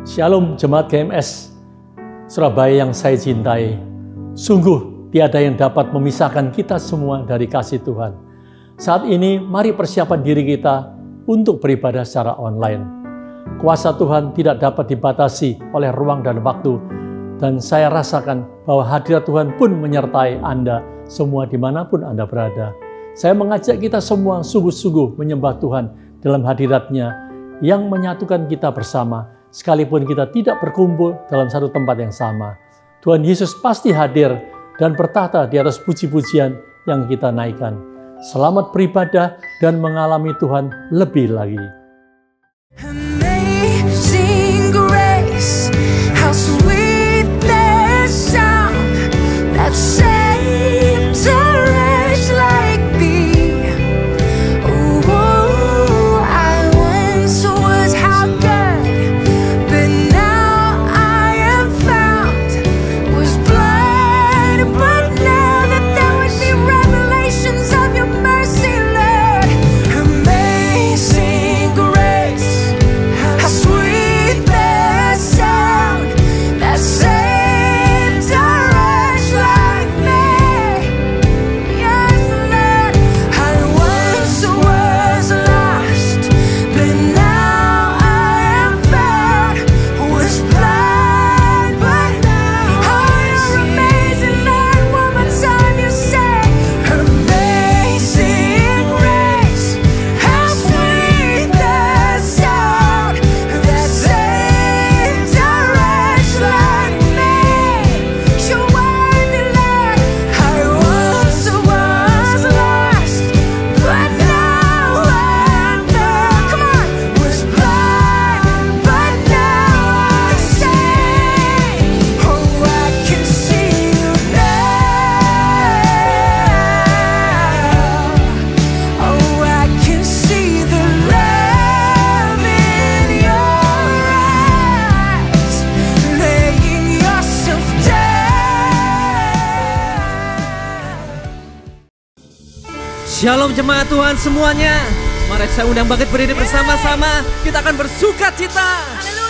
Shalom Jemaat GMS Surabaya yang saya cintai. Sungguh tiada yang dapat memisahkan kita semua dari kasih Tuhan. Saat ini mari persiapan diri kita untuk beribadah secara online. Kuasa Tuhan tidak dapat dibatasi oleh ruang dan waktu. Dan saya rasakan bahwa hadirat Tuhan pun menyertai Anda semua dimanapun Anda berada. Saya mengajak kita semua sungguh-sungguh menyembah Tuhan dalam hadirat-Nya yang menyatukan kita bersama. Sekalipun kita tidak berkumpul dalam satu tempat yang sama, Tuhan Yesus pasti hadir dan bertahta di atas puji-pujian yang kita naikkan. Selamat beribadah dan mengalami Tuhan lebih lagi. Amazing grace, how sweet the sound that saved a wretch like me. Oh, I once was how good, but now I am found. Was blind, but now that there would be revelations of your mercy, Lord. Amazing grace, how sweet the sound that saved a wretch like me. Yes, Lord, I once was lost, but now I am found. Was blind, but now you're amazing, Lord. One more time you say, amazing grace, how sweet the sound that saved a wretch like me. You're worthy, Lord. I once was lost, but now I'm found. Come on, was blind, but now I see. Oh, I can see you now. Oh, I can see the love in your eyes, laying yourself down. Shalom jemaat Tuhan semuanya. Mari saya undang bangkit berdiri bersama-sama. Kita akan bersuka cita.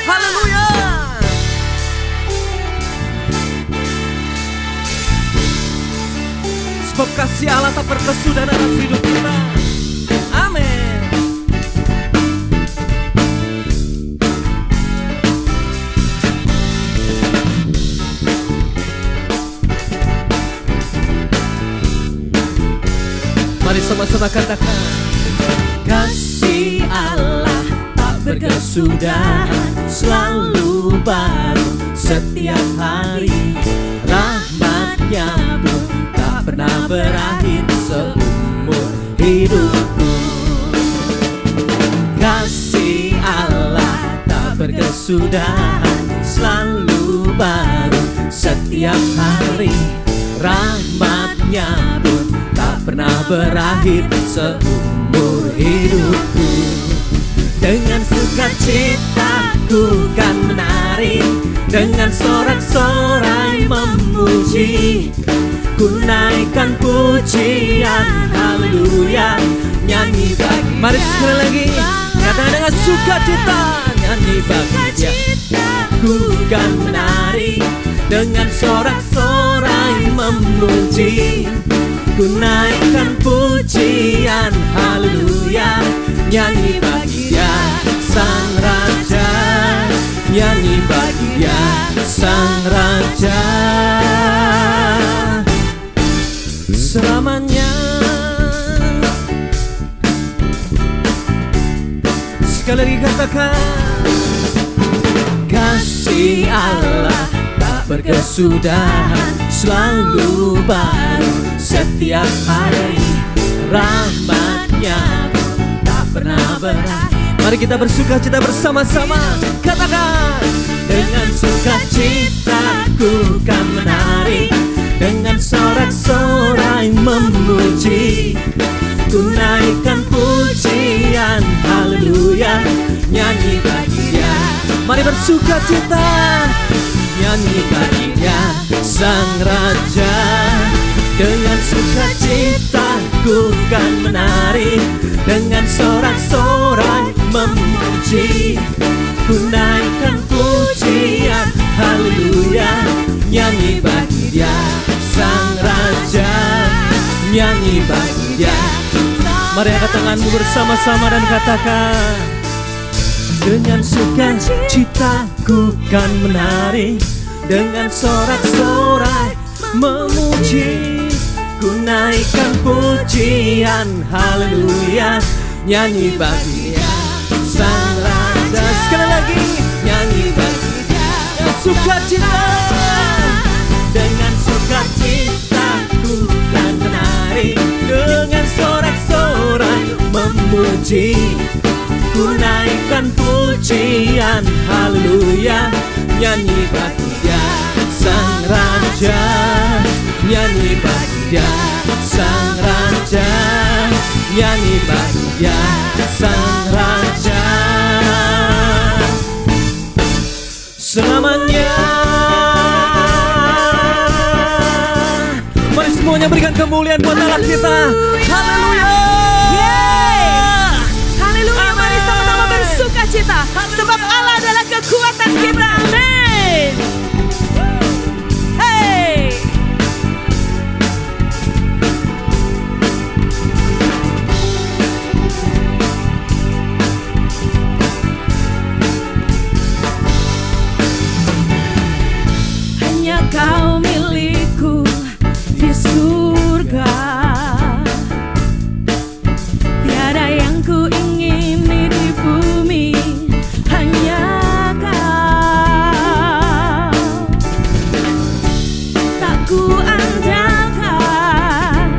Haleluya. Sebab kasih Allah tak berkesudahan atas hidup kita. Amin. Mari sama-sama katakan, kasih Allah tak berkesudahan, selalu baru setiap hari. Rahmat-Nya pun tak pernah berakhir seumur hidupku. Kasih Allah tak berkesudahan, selalu baru setiap hari. Rahmat-Nya pun tak pernah berakhir seumur hidupku. Dengan sukacita ku kan menari, dengan sorak-sorai memuji. Ku naikkan pujian, haleluya, nyanyi bagi Dia. Mari sekali lagi, katakan dengan sukacita, nyanyi bagi Dia. Ku kan menari, dengan sorak-sorai memuji. Ku naikkan pujian, haleluya, nyanyi bagi Dia Sang Raja, nyanyi bagi Dia Sang Raja. Selamanya. Sekali lagi katakan, kasih Allah tak berkesudahan, selalu baru setiap hari. Rahmat-Nya tak pernah berakhir. Mari kita bersuka cita bersama-sama. Katakan, dengan sukacita ku kan menari, dengan sorak-sorai memuji. Ku naikkan pujian, haleluya, nyanyi bagi Dia. Mari bersuka cita, nyanyi bagi Dia Sang Raja. Dengan sukacita ku kan menari, dengan sorak-sorai memuji. Ku naikkan pujian, nyanyi bagi Dia Sang Raja, nyanyi bagi Dia. Mari angkat tanganmu bersama-sama dan katakan, dengan sukacitaku kan menari, dengan sorak-sorai memuji, ku naikkan pujian, haleluya, nyanyi bagi Dia Sang Raja. Sekali lagi, nyanyi bagi Dia sukacita, dengan sukacitaku kan menari, dengan sorak-sorai memuji, ku naikkan pujian, haleluya, nyanyi bagi Dia Sang Raja, nyanyi bagi Dia Sang Raja, nyanyi bagi Dia Sang Raja. Selamanya. Mari semuanya berikan kemuliaan buat Allah kita. Haleluya. Haleluya, mari sama-sama bersukacita, sebab Allah adalah kekuatan kita. Amin. Hey. Hanya Kau milikku di surga, tiada yang ku ingini di bumi, hanya Kau. Tak ku andalkan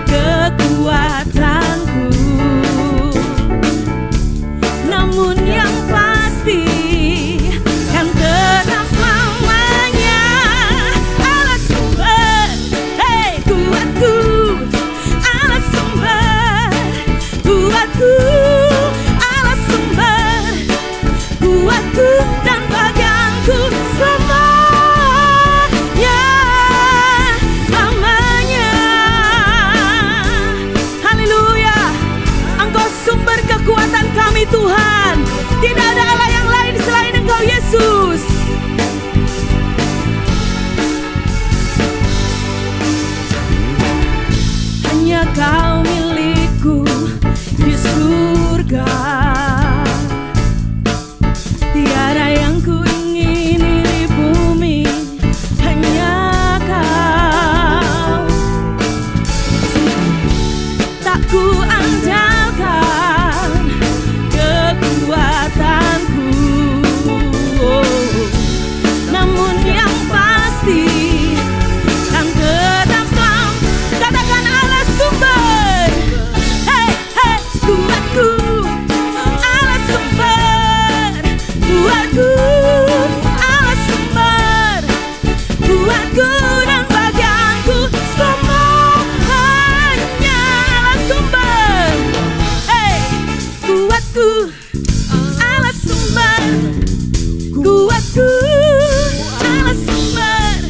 kekuatanku, namun yang pasti kan tetap selamanya Allah sumber, hey kuatku, Allah sumber kuatku, Allah sumber kuatku dan bagianku selamanya, selamanya. Haleluya, Engkau sumber kekuatan kami Tuhan. Tidak ada Allah yang lain selain Engkau Yesus. Hanya Kau milikku di surga, tiada yang ku ingini di bumi, hanya Kau. Tak ku andalkan kekuatanku, namun yang pasti kan tetap selam. Katakan Allah sumber, hey hey kuatku, Allah sumber kuatku, Allah sumber kuatku dan bagianku selamanya. Allah sumber, hey kuatku, Allah sumber kuatku, Allah sumber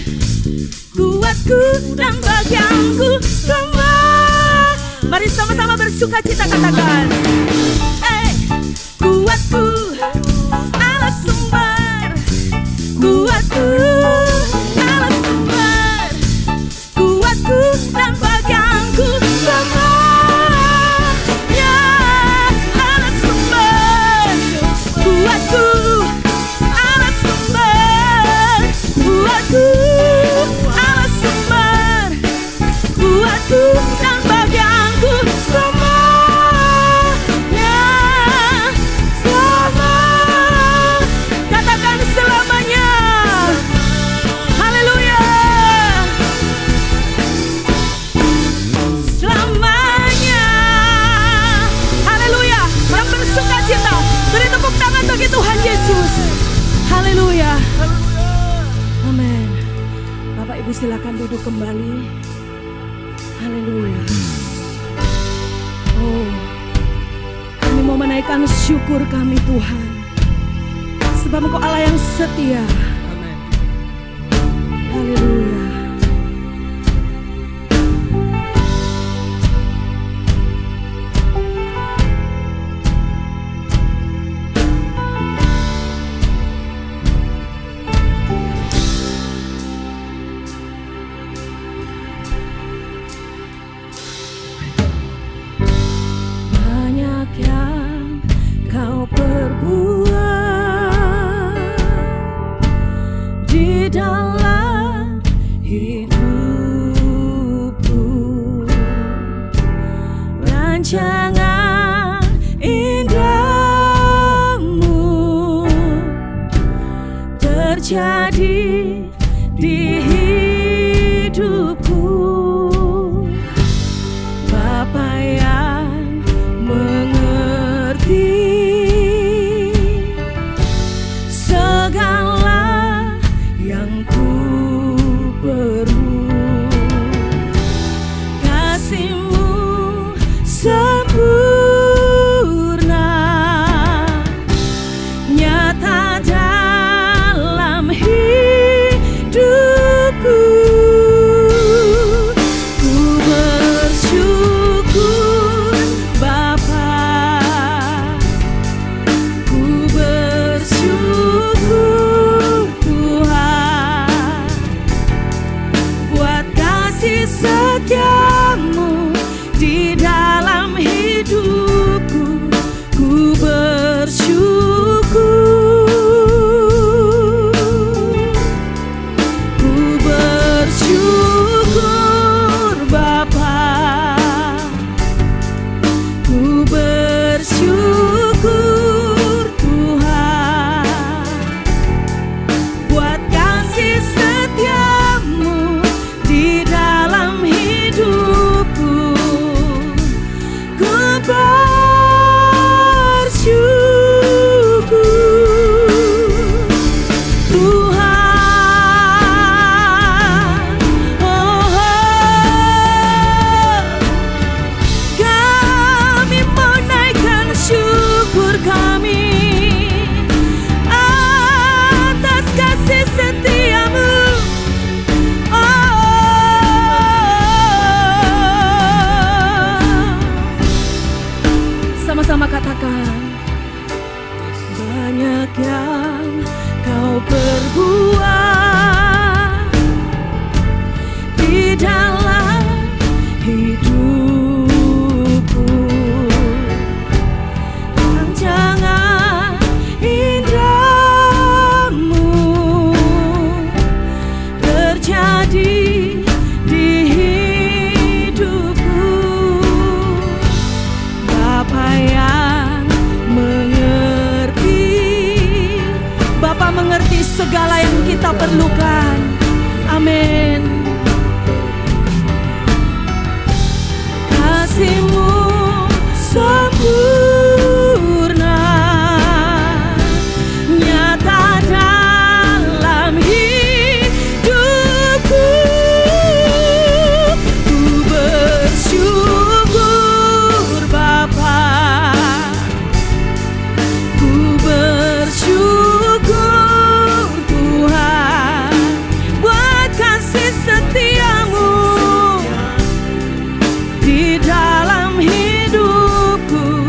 kuatku dan bagianku semua. Mari sama-sama bersukacita katakan, hey kuatku, Allah sumber kuatku, Allah sumber kuatku dan bagianku semuanya. Allah sumber kuatku, Allah sumber kuatku, Allah sumber kuatku dan bagianku semuanya, selama. Katakan selamanya. Haleluya. Selamanya. Haleluya. Yang bersukacita, beri tepuk tangan bagi Tuhan Yesus. Haleluya. Amin. Bapak Ibu silakan duduk kembali. Haleluya. Oh, kami mau menaikkan syukur kami Tuhan, sebab Engkau Allah yang setia. Amin. Haleluya. yang kau perbuat di dalam hidupku. Rancangan indahmu terjadi di hidupku. Bapa yang mengerti, Bapa mengerti segala yang kita perlukan. Amin. Kasih-Mu sempurna nyata dalam hidupku. Ku bersyukur Bapa, ku bersyukur Tuhan buat kasih setia-Mu di dalam hidupku.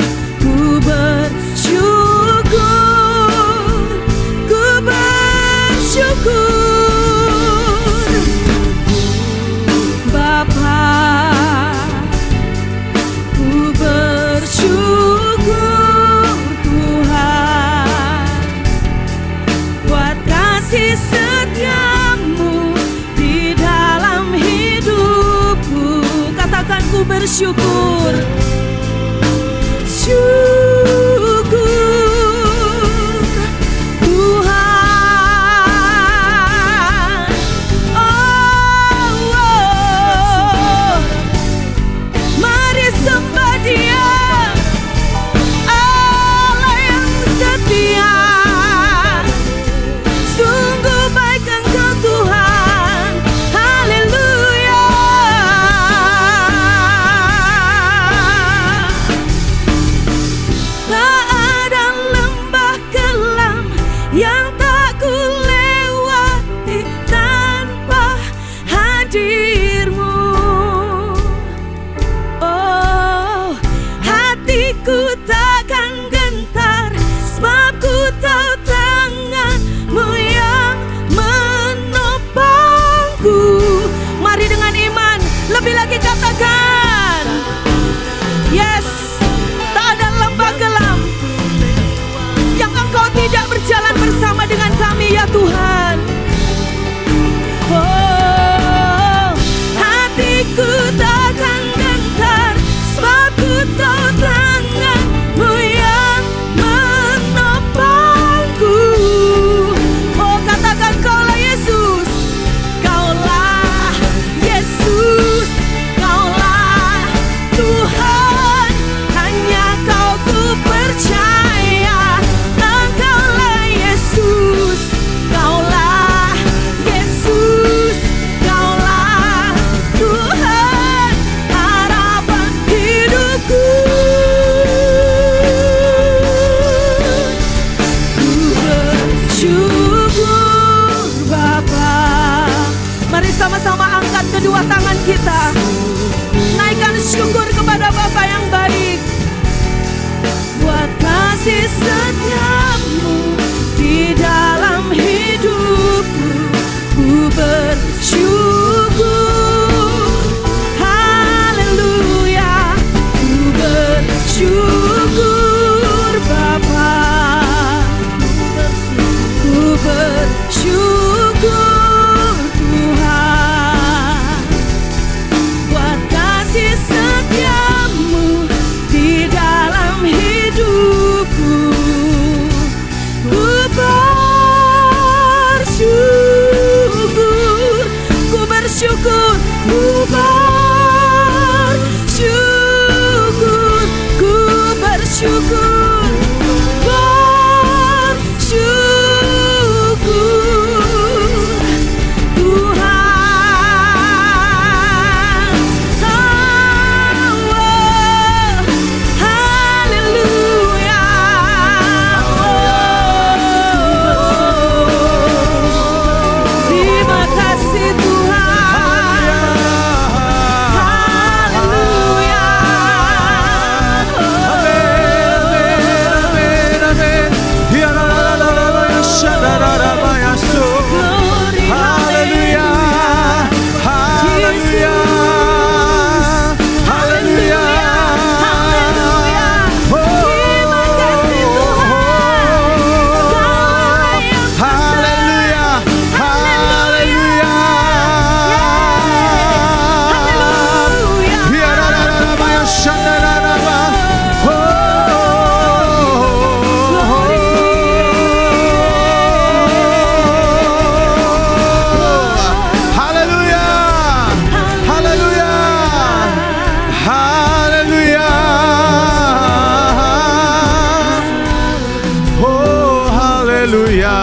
Haleluya.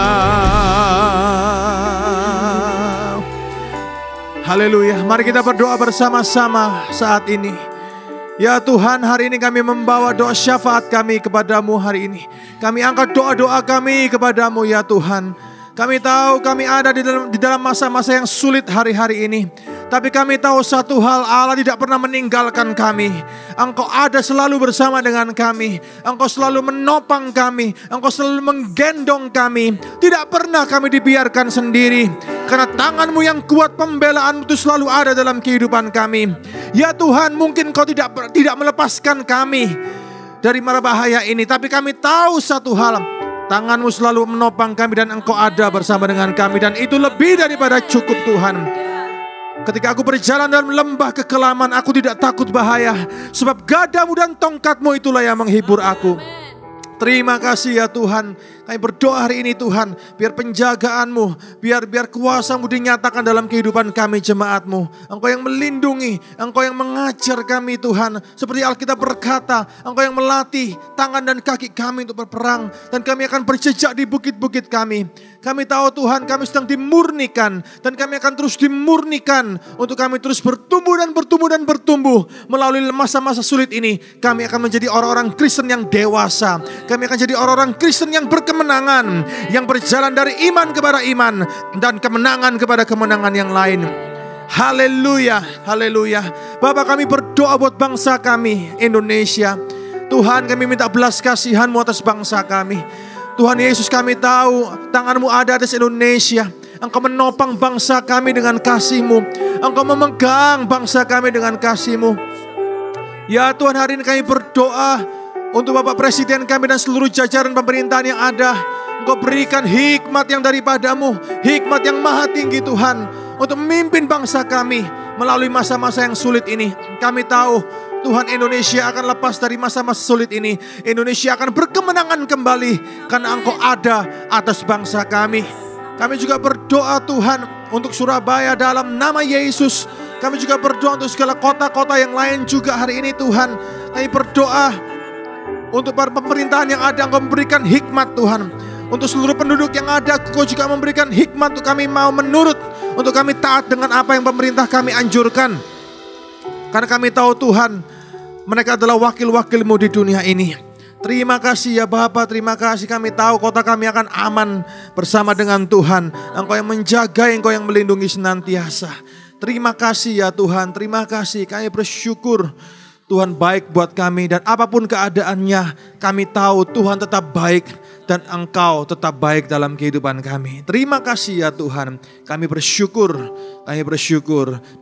Haleluya. Mari kita berdoa bersama-sama saat ini. Ya Tuhan, hari ini kami membawa doa syafaat kami kepadamu hari ini. Kami angkat doa-doa kami kepadamu ya Tuhan. Kami tahu kami ada di dalam masa-masa yang sulit hari-hari ini. Tapi kami tahu satu hal, Allah tidak pernah meninggalkan kami. Engkau ada selalu bersama dengan kami. Engkau selalu menopang kami. Engkau selalu menggendong kami. Tidak pernah kami dibiarkan sendiri. Karena tangan-Mu yang kuat, pembelaan-Mu itu selalu ada dalam kehidupan kami. Ya Tuhan, mungkin Kau tidak melepaskan kami dari mara bahaya ini. Tapi kami tahu satu hal, tangan-Mu selalu menopang kami dan Engkau ada bersama dengan kami. Dan itu lebih daripada cukup Tuhan. Ketika aku berjalan dalam lembah kekelaman, aku tidak takut bahaya. Sebab gadamu dan tongkatmu itulah yang menghibur aku. Terima kasih ya Tuhan. Kami berdoa hari ini Tuhan, biar penjagaan-Mu, biar kuasa-Mu dinyatakan dalam kehidupan kami jemaat-Mu. Engkau yang melindungi, Engkau yang mengajar kami Tuhan. Seperti Alkitab berkata, Engkau yang melatih tangan dan kaki kami untuk berperang. Dan kami akan berjejak di bukit-bukit kami. Kami tahu Tuhan, kami sedang dimurnikan. Dan kami akan terus dimurnikan untuk kami terus bertumbuh dan bertumbuh. Melalui masa-masa sulit ini, kami akan menjadi orang-orang Kristen yang dewasa. Kami akan jadi orang-orang Kristen yang berkemenangan, yang berjalan dari iman kepada iman dan kemenangan kepada kemenangan yang lain. Haleluya, haleluya. Bapa, kami berdoa buat bangsa kami Indonesia. Tuhan, kami minta belas kasihan-Mu atas bangsa kami. Tuhan Yesus, kami tahu tangan-Mu ada atas Indonesia. Engkau menopang bangsa kami dengan kasih-Mu. Engkau memegang bangsa kami dengan kasih-Mu. Ya Tuhan, hari ini kami berdoa untuk Bapak Presiden kami dan seluruh jajaran pemerintahan yang ada. Engkau berikan hikmat yang daripada-Mu, hikmat yang maha tinggi Tuhan, untuk memimpin bangsa kami melalui masa-masa yang sulit ini. Kami tahu Tuhan, Indonesia akan lepas dari masa-masa sulit ini. Indonesia akan berkemenangan kembali karena Engkau ada atas bangsa kami. Kami juga berdoa Tuhan untuk Surabaya dalam nama Yesus. Kami juga berdoa untuk segala kota-kota yang lain juga hari ini Tuhan. Kami berdoa untuk para pemerintahan yang ada, Engkau memberikan hikmat Tuhan. Untuk seluruh penduduk yang ada, Engkau juga memberikan hikmat untuk kami mau menurut. Untuk kami taat dengan apa yang pemerintah kami anjurkan. Karena kami tahu Tuhan, mereka adalah wakil-wakil-Mu di dunia ini. Terima kasih ya Bapa, terima kasih. Kami tahu kota kami akan aman bersama dengan Tuhan. Engkau yang menjaga, Engkau yang melindungi senantiasa. Terima kasih ya Tuhan, terima kasih. Kami bersyukur Tuhan baik buat kami, dan apapun keadaannya kami tahu Tuhan tetap baik dan Engkau tetap baik dalam kehidupan kami. Terima kasih ya Tuhan, kami bersyukur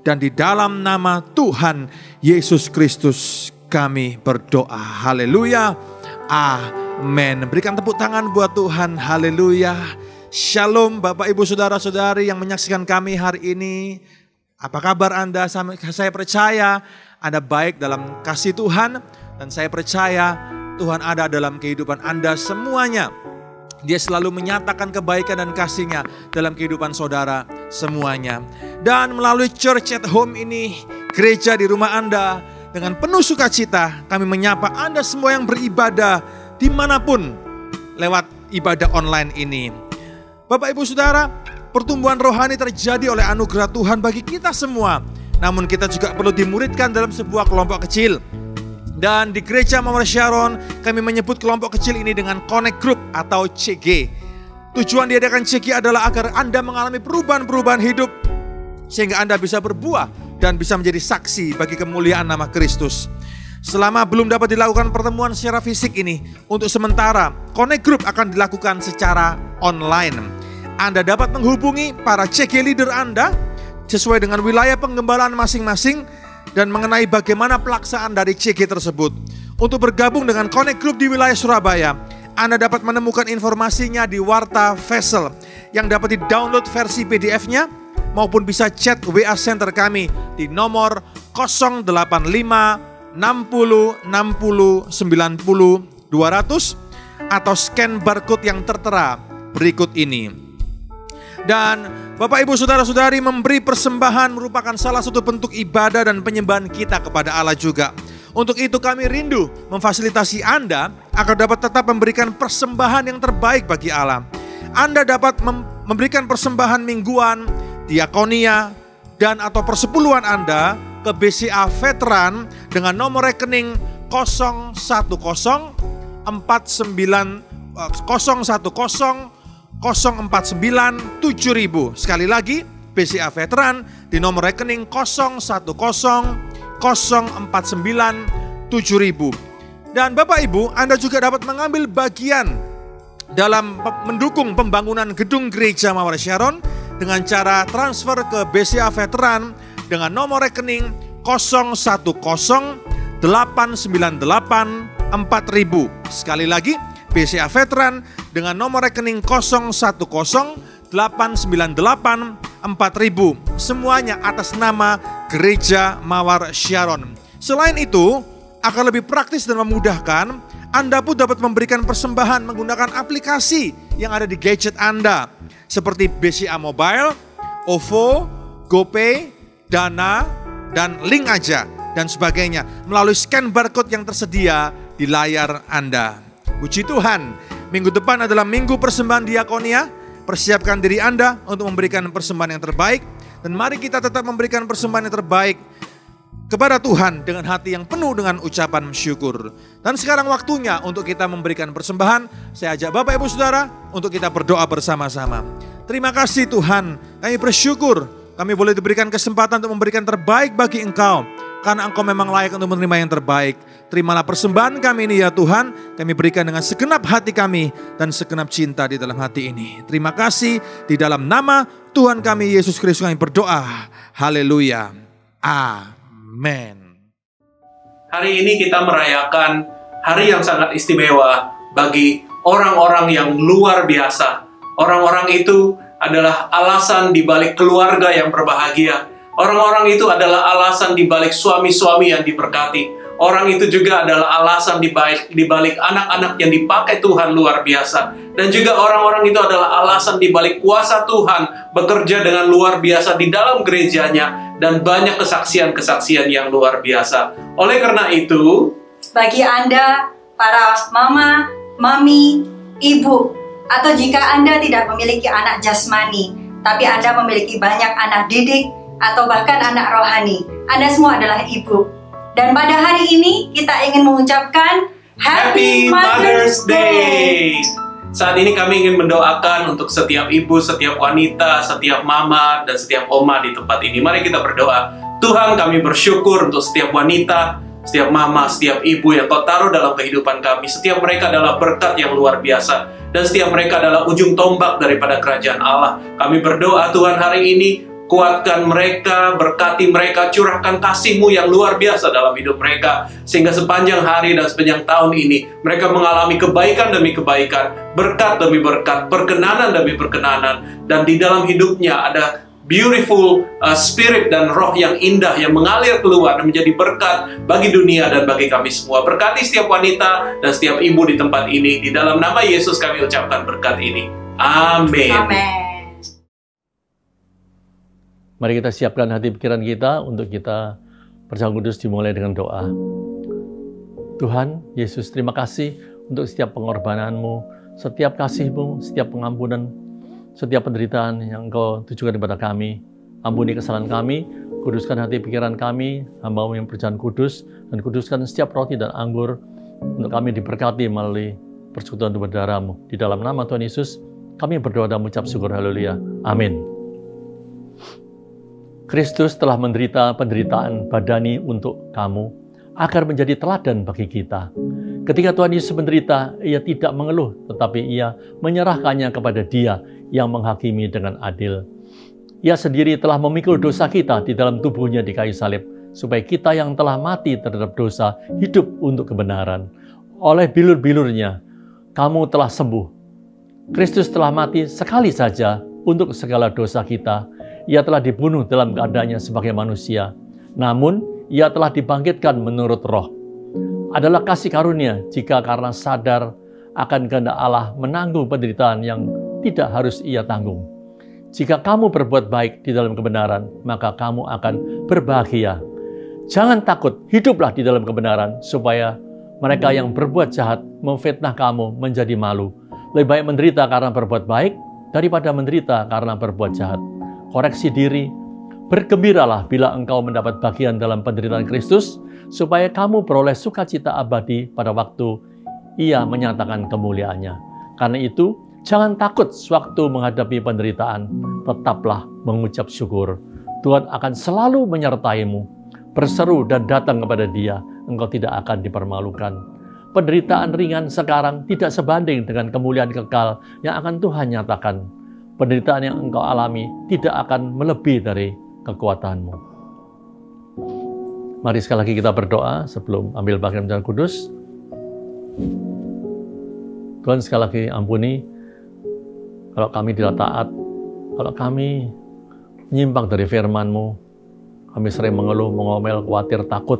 dan di dalam nama Tuhan Yesus Kristus kami berdoa. Haleluya, amin. Berikan tepuk tangan buat Tuhan. Haleluya. Shalom Bapak Ibu Saudara-saudari yang menyaksikan kami hari ini. Apa kabar Anda? Saya percaya Anda baik dalam kasih Tuhan, dan saya percaya Tuhan ada dalam kehidupan Anda semuanya. Dia selalu menyatakan kebaikan dan kasih-Nya dalam kehidupan saudara semuanya. Dan melalui Church at Home ini, gereja di rumah Anda, dengan penuh sukacita kami menyapa Anda semua yang beribadah dimanapun lewat ibadah online ini. Bapak Ibu Saudara, pertumbuhan rohani terjadi oleh anugerah Tuhan bagi kita semua. Namun kita juga perlu dimuridkan dalam sebuah kelompok kecil. Dan di Gereja Mawar Sharon kami menyebut kelompok kecil ini dengan Connect Group atau CG. Tujuan diadakan CG adalah agar Anda mengalami perubahan-perubahan hidup, sehingga Anda bisa berbuah dan bisa menjadi saksi bagi kemuliaan nama Kristus. Selama belum dapat dilakukan pertemuan secara fisik ini, untuk sementara Connect Group akan dilakukan secara online. Anda dapat menghubungi para CG leader Anda sesuai dengan wilayah penggembalaan masing-masing dan mengenai bagaimana pelaksanaan dari CG tersebut. Untuk bergabung dengan Connect Group di wilayah Surabaya, Anda dapat menemukan informasinya di Warta Vessel yang dapat di-download versi PDF-nya, maupun bisa chat WA Center kami di nomor 085 60 60 90 200 atau scan barcode yang tertera berikut ini. Dan Bapak Ibu Saudara-saudari, memberi persembahan merupakan salah satu bentuk ibadah dan penyembahan kita kepada Allah juga. Untuk itu kami rindu memfasilitasi Anda agar dapat tetap memberikan persembahan yang terbaik bagi Allah. Anda dapat memberikan persembahan mingguan, diakonia, dan atau persepuluhan Anda ke BCA Veteran dengan nomor rekening 010 49 010 049 7000. Sekali lagi, BCA Veteran di nomor rekening 010 049 7000. Dan Bapak Ibu, Anda juga dapat mengambil bagian dalam mendukung pembangunan gedung gereja Mawar Sharon dengan cara transfer ke BCA Veteran dengan nomor rekening 010 898 4000. Sekali lagi, BCA Veteran dengan nomor rekening 010 898 4000. Semuanya atas nama Gereja Mawar Sharon. Selain itu, agar lebih praktis dan memudahkan, Anda pun dapat memberikan persembahan menggunakan aplikasi yang ada di gadget Anda, seperti BCA Mobile, OVO, GoPay, Dana, dan Link Aja, dan sebagainya, melalui scan barcode yang tersedia di layar Anda. Puji Tuhan, minggu depan adalah minggu persembahan diakonia. Persiapkan diri Anda untuk memberikan persembahan yang terbaik, dan mari kita tetap memberikan persembahan yang terbaik kepada Tuhan dengan hati yang penuh dengan ucapan syukur. Dan sekarang waktunya untuk kita memberikan persembahan. Saya ajak Bapak Ibu Saudara untuk kita berdoa bersama-sama. Terima kasih Tuhan, kami bersyukur kami boleh diberikan kesempatan untuk memberikan terbaik bagi Engkau, karena Engkau memang layak untuk menerima yang terbaik. Terimalah persembahan kami ini ya Tuhan, kami berikan dengan segenap hati kami dan segenap cinta di dalam hati ini. Terima kasih, di dalam nama Tuhan kami Yesus Kristus kami berdoa. Haleluya. Amen. Hari ini kita merayakan hari yang sangat istimewa bagi orang-orang yang luar biasa. Orang-orang itu adalah alasan di balik keluarga yang berbahagia. Orang-orang itu adalah alasan di balik suami-suami yang diberkati. Orang itu juga adalah alasan di balik anak-anak yang dipakai Tuhan luar biasa. Dan juga orang-orang itu adalah alasan di balik kuasa Tuhan bekerja dengan luar biasa di dalam gerejanya. Dan banyak kesaksian-kesaksian yang luar biasa. Oleh karena itu, bagi Anda, para mama, mami, ibu, atau jika Anda tidak memiliki anak jasmani, tapi Anda memiliki banyak anak didik, atau bahkan anak rohani, Anda semua adalah ibu. Dan pada hari ini kita ingin mengucapkan Happy Mother's Day. Saat ini kami ingin mendoakan untuk setiap ibu, setiap wanita, setiap mama, dan setiap oma di tempat ini. Mari kita berdoa. Tuhan, kami bersyukur untuk setiap wanita, setiap mama, setiap ibu yang Kau taruh dalam kehidupan kami. Setiap mereka adalah berkat yang luar biasa. Dan setiap mereka adalah ujung tombak daripada kerajaan Allah. Kami berdoa Tuhan hari ini, kuatkan mereka, berkati mereka, curahkan kasih-Mu yang luar biasa dalam hidup mereka. Sehingga sepanjang hari dan sepanjang tahun ini, mereka mengalami kebaikan demi kebaikan, berkat demi berkat, perkenanan demi perkenanan. Dan di dalam hidupnya ada beautiful spirit dan roh yang indah yang mengalir keluar dan menjadi berkat bagi dunia dan bagi kami semua. Berkati setiap wanita dan setiap ibu di tempat ini. Di dalam nama Yesus kami ucapkan berkat ini. Amin. Amin. Mari kita siapkan hati pikiran kita untuk kita bersama kudus dimulai dengan doa. Tuhan Yesus, terima kasih untuk setiap pengorbanan-Mu, setiap kasih-Mu, setiap pengampunan, setiap penderitaan yang Engkau tujukan kepada kami. Ampuni kesalahan kami, kuduskan hati pikiran kami, hamba-Mu yang berjalan kudus, dan kuduskan setiap roti dan anggur untuk kami diberkati melalui persekutuan tubuh darah-Mu. Di dalam nama Tuhan Yesus, kami berdoa dan mengucap syukur. Haleluya. Amin. Kristus telah menderita penderitaan badani untuk kamu, agar menjadi teladan bagi kita. Ketika Tuhan Yesus menderita, Ia tidak mengeluh, tetapi Ia menyerahkannya kepada Dia yang menghakimi dengan adil. Ia sendiri telah memikul dosa kita di dalam tubuhnya di kayu salib, supaya kita yang telah mati terhadap dosa, hidup untuk kebenaran. Oleh bilur-bilurnya, kamu telah sembuh. Kristus telah mati sekali saja untuk segala dosa kita. Ia telah dibunuh dalam keadaannya sebagai manusia. Namun, Ia telah dibangkitkan menurut roh. Adalah kasih karunia jika karena sadar akan kehendak Allah menanggung penderitaan yang tidak harus Ia tanggung. Jika kamu berbuat baik di dalam kebenaran, maka kamu akan berbahagia. Jangan takut, hiduplah di dalam kebenaran, supaya mereka yang berbuat jahat memfitnah kamu menjadi malu. Lebih baik menderita karena berbuat baik daripada menderita karena berbuat jahat. Koreksi diri, bergembiralah bila engkau mendapat bagian dalam penderitaan Kristus, supaya kamu beroleh sukacita abadi pada waktu Ia menyatakan kemuliaannya. Karena itu, jangan takut sewaktu menghadapi penderitaan, tetaplah mengucap syukur. Tuhan akan selalu menyertai-mu. Berseru dan datang kepada Dia, engkau tidak akan dipermalukan. Penderitaan ringan sekarang tidak sebanding dengan kemuliaan kekal yang akan Tuhan nyatakan. Penderitaan yang engkau alami tidak akan melebihi dari kekuatanmu. Mari sekali lagi kita berdoa sebelum ambil bagian Jalan Kudus. Tuhan, sekali lagi ampuni kalau kami tidak taat, kalau kami menyimpang dari firman-Mu. Kami sering mengeluh, mengomel, khawatir, takut.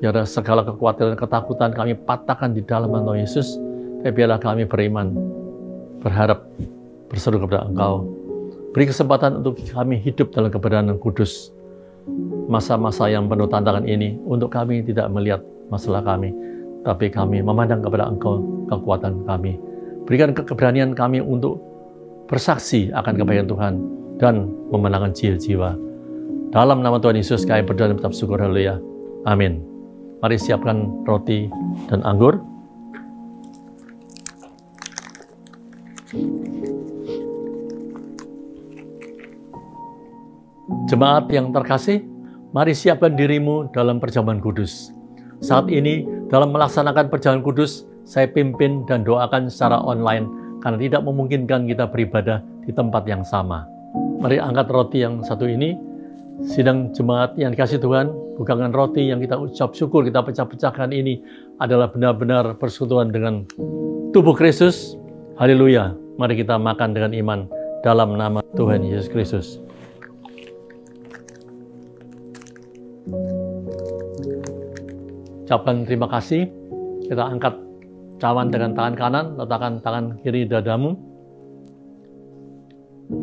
Biar segala kekhawatiran, ketakutan kami patahkan di dalam nama Yesus. Biarlah kami beriman, berharap, berseru kepada Engkau. Beri kesempatan untuk kami hidup dalam kebenaran kudus. Masa-masa yang penuh tantangan ini, untuk kami tidak melihat masalah kami, tapi kami memandang kepada Engkau kekuatan kami. Berikan keberanian kami untuk bersaksi akan kebaikan Tuhan dan memenangkan jiwa-jiwa. Dalam nama Tuhan Yesus kami berdoa dan mengucap syukur. Haleluya. Amin. Mari siapkan roti dan anggur. Jemaat yang terkasih, mari siapkan dirimu dalam perjamuan kudus. Saat ini, dalam melaksanakan perjalanan kudus, saya pimpin dan doakan secara online karena tidak memungkinkan kita beribadah di tempat yang sama. Mari angkat roti yang satu ini. Sidang jemaat yang dikasih Tuhan, bukangan roti yang kita ucap syukur, kita pecah-pecahkan ini adalah benar-benar persekutuan dengan tubuh Kristus. Haleluya. Mari kita makan dengan iman dalam nama Tuhan Yesus Kristus. Ucapkan terima kasih. Kita angkat cawan dengan tangan kanan, letakkan tangan kiri dadamu.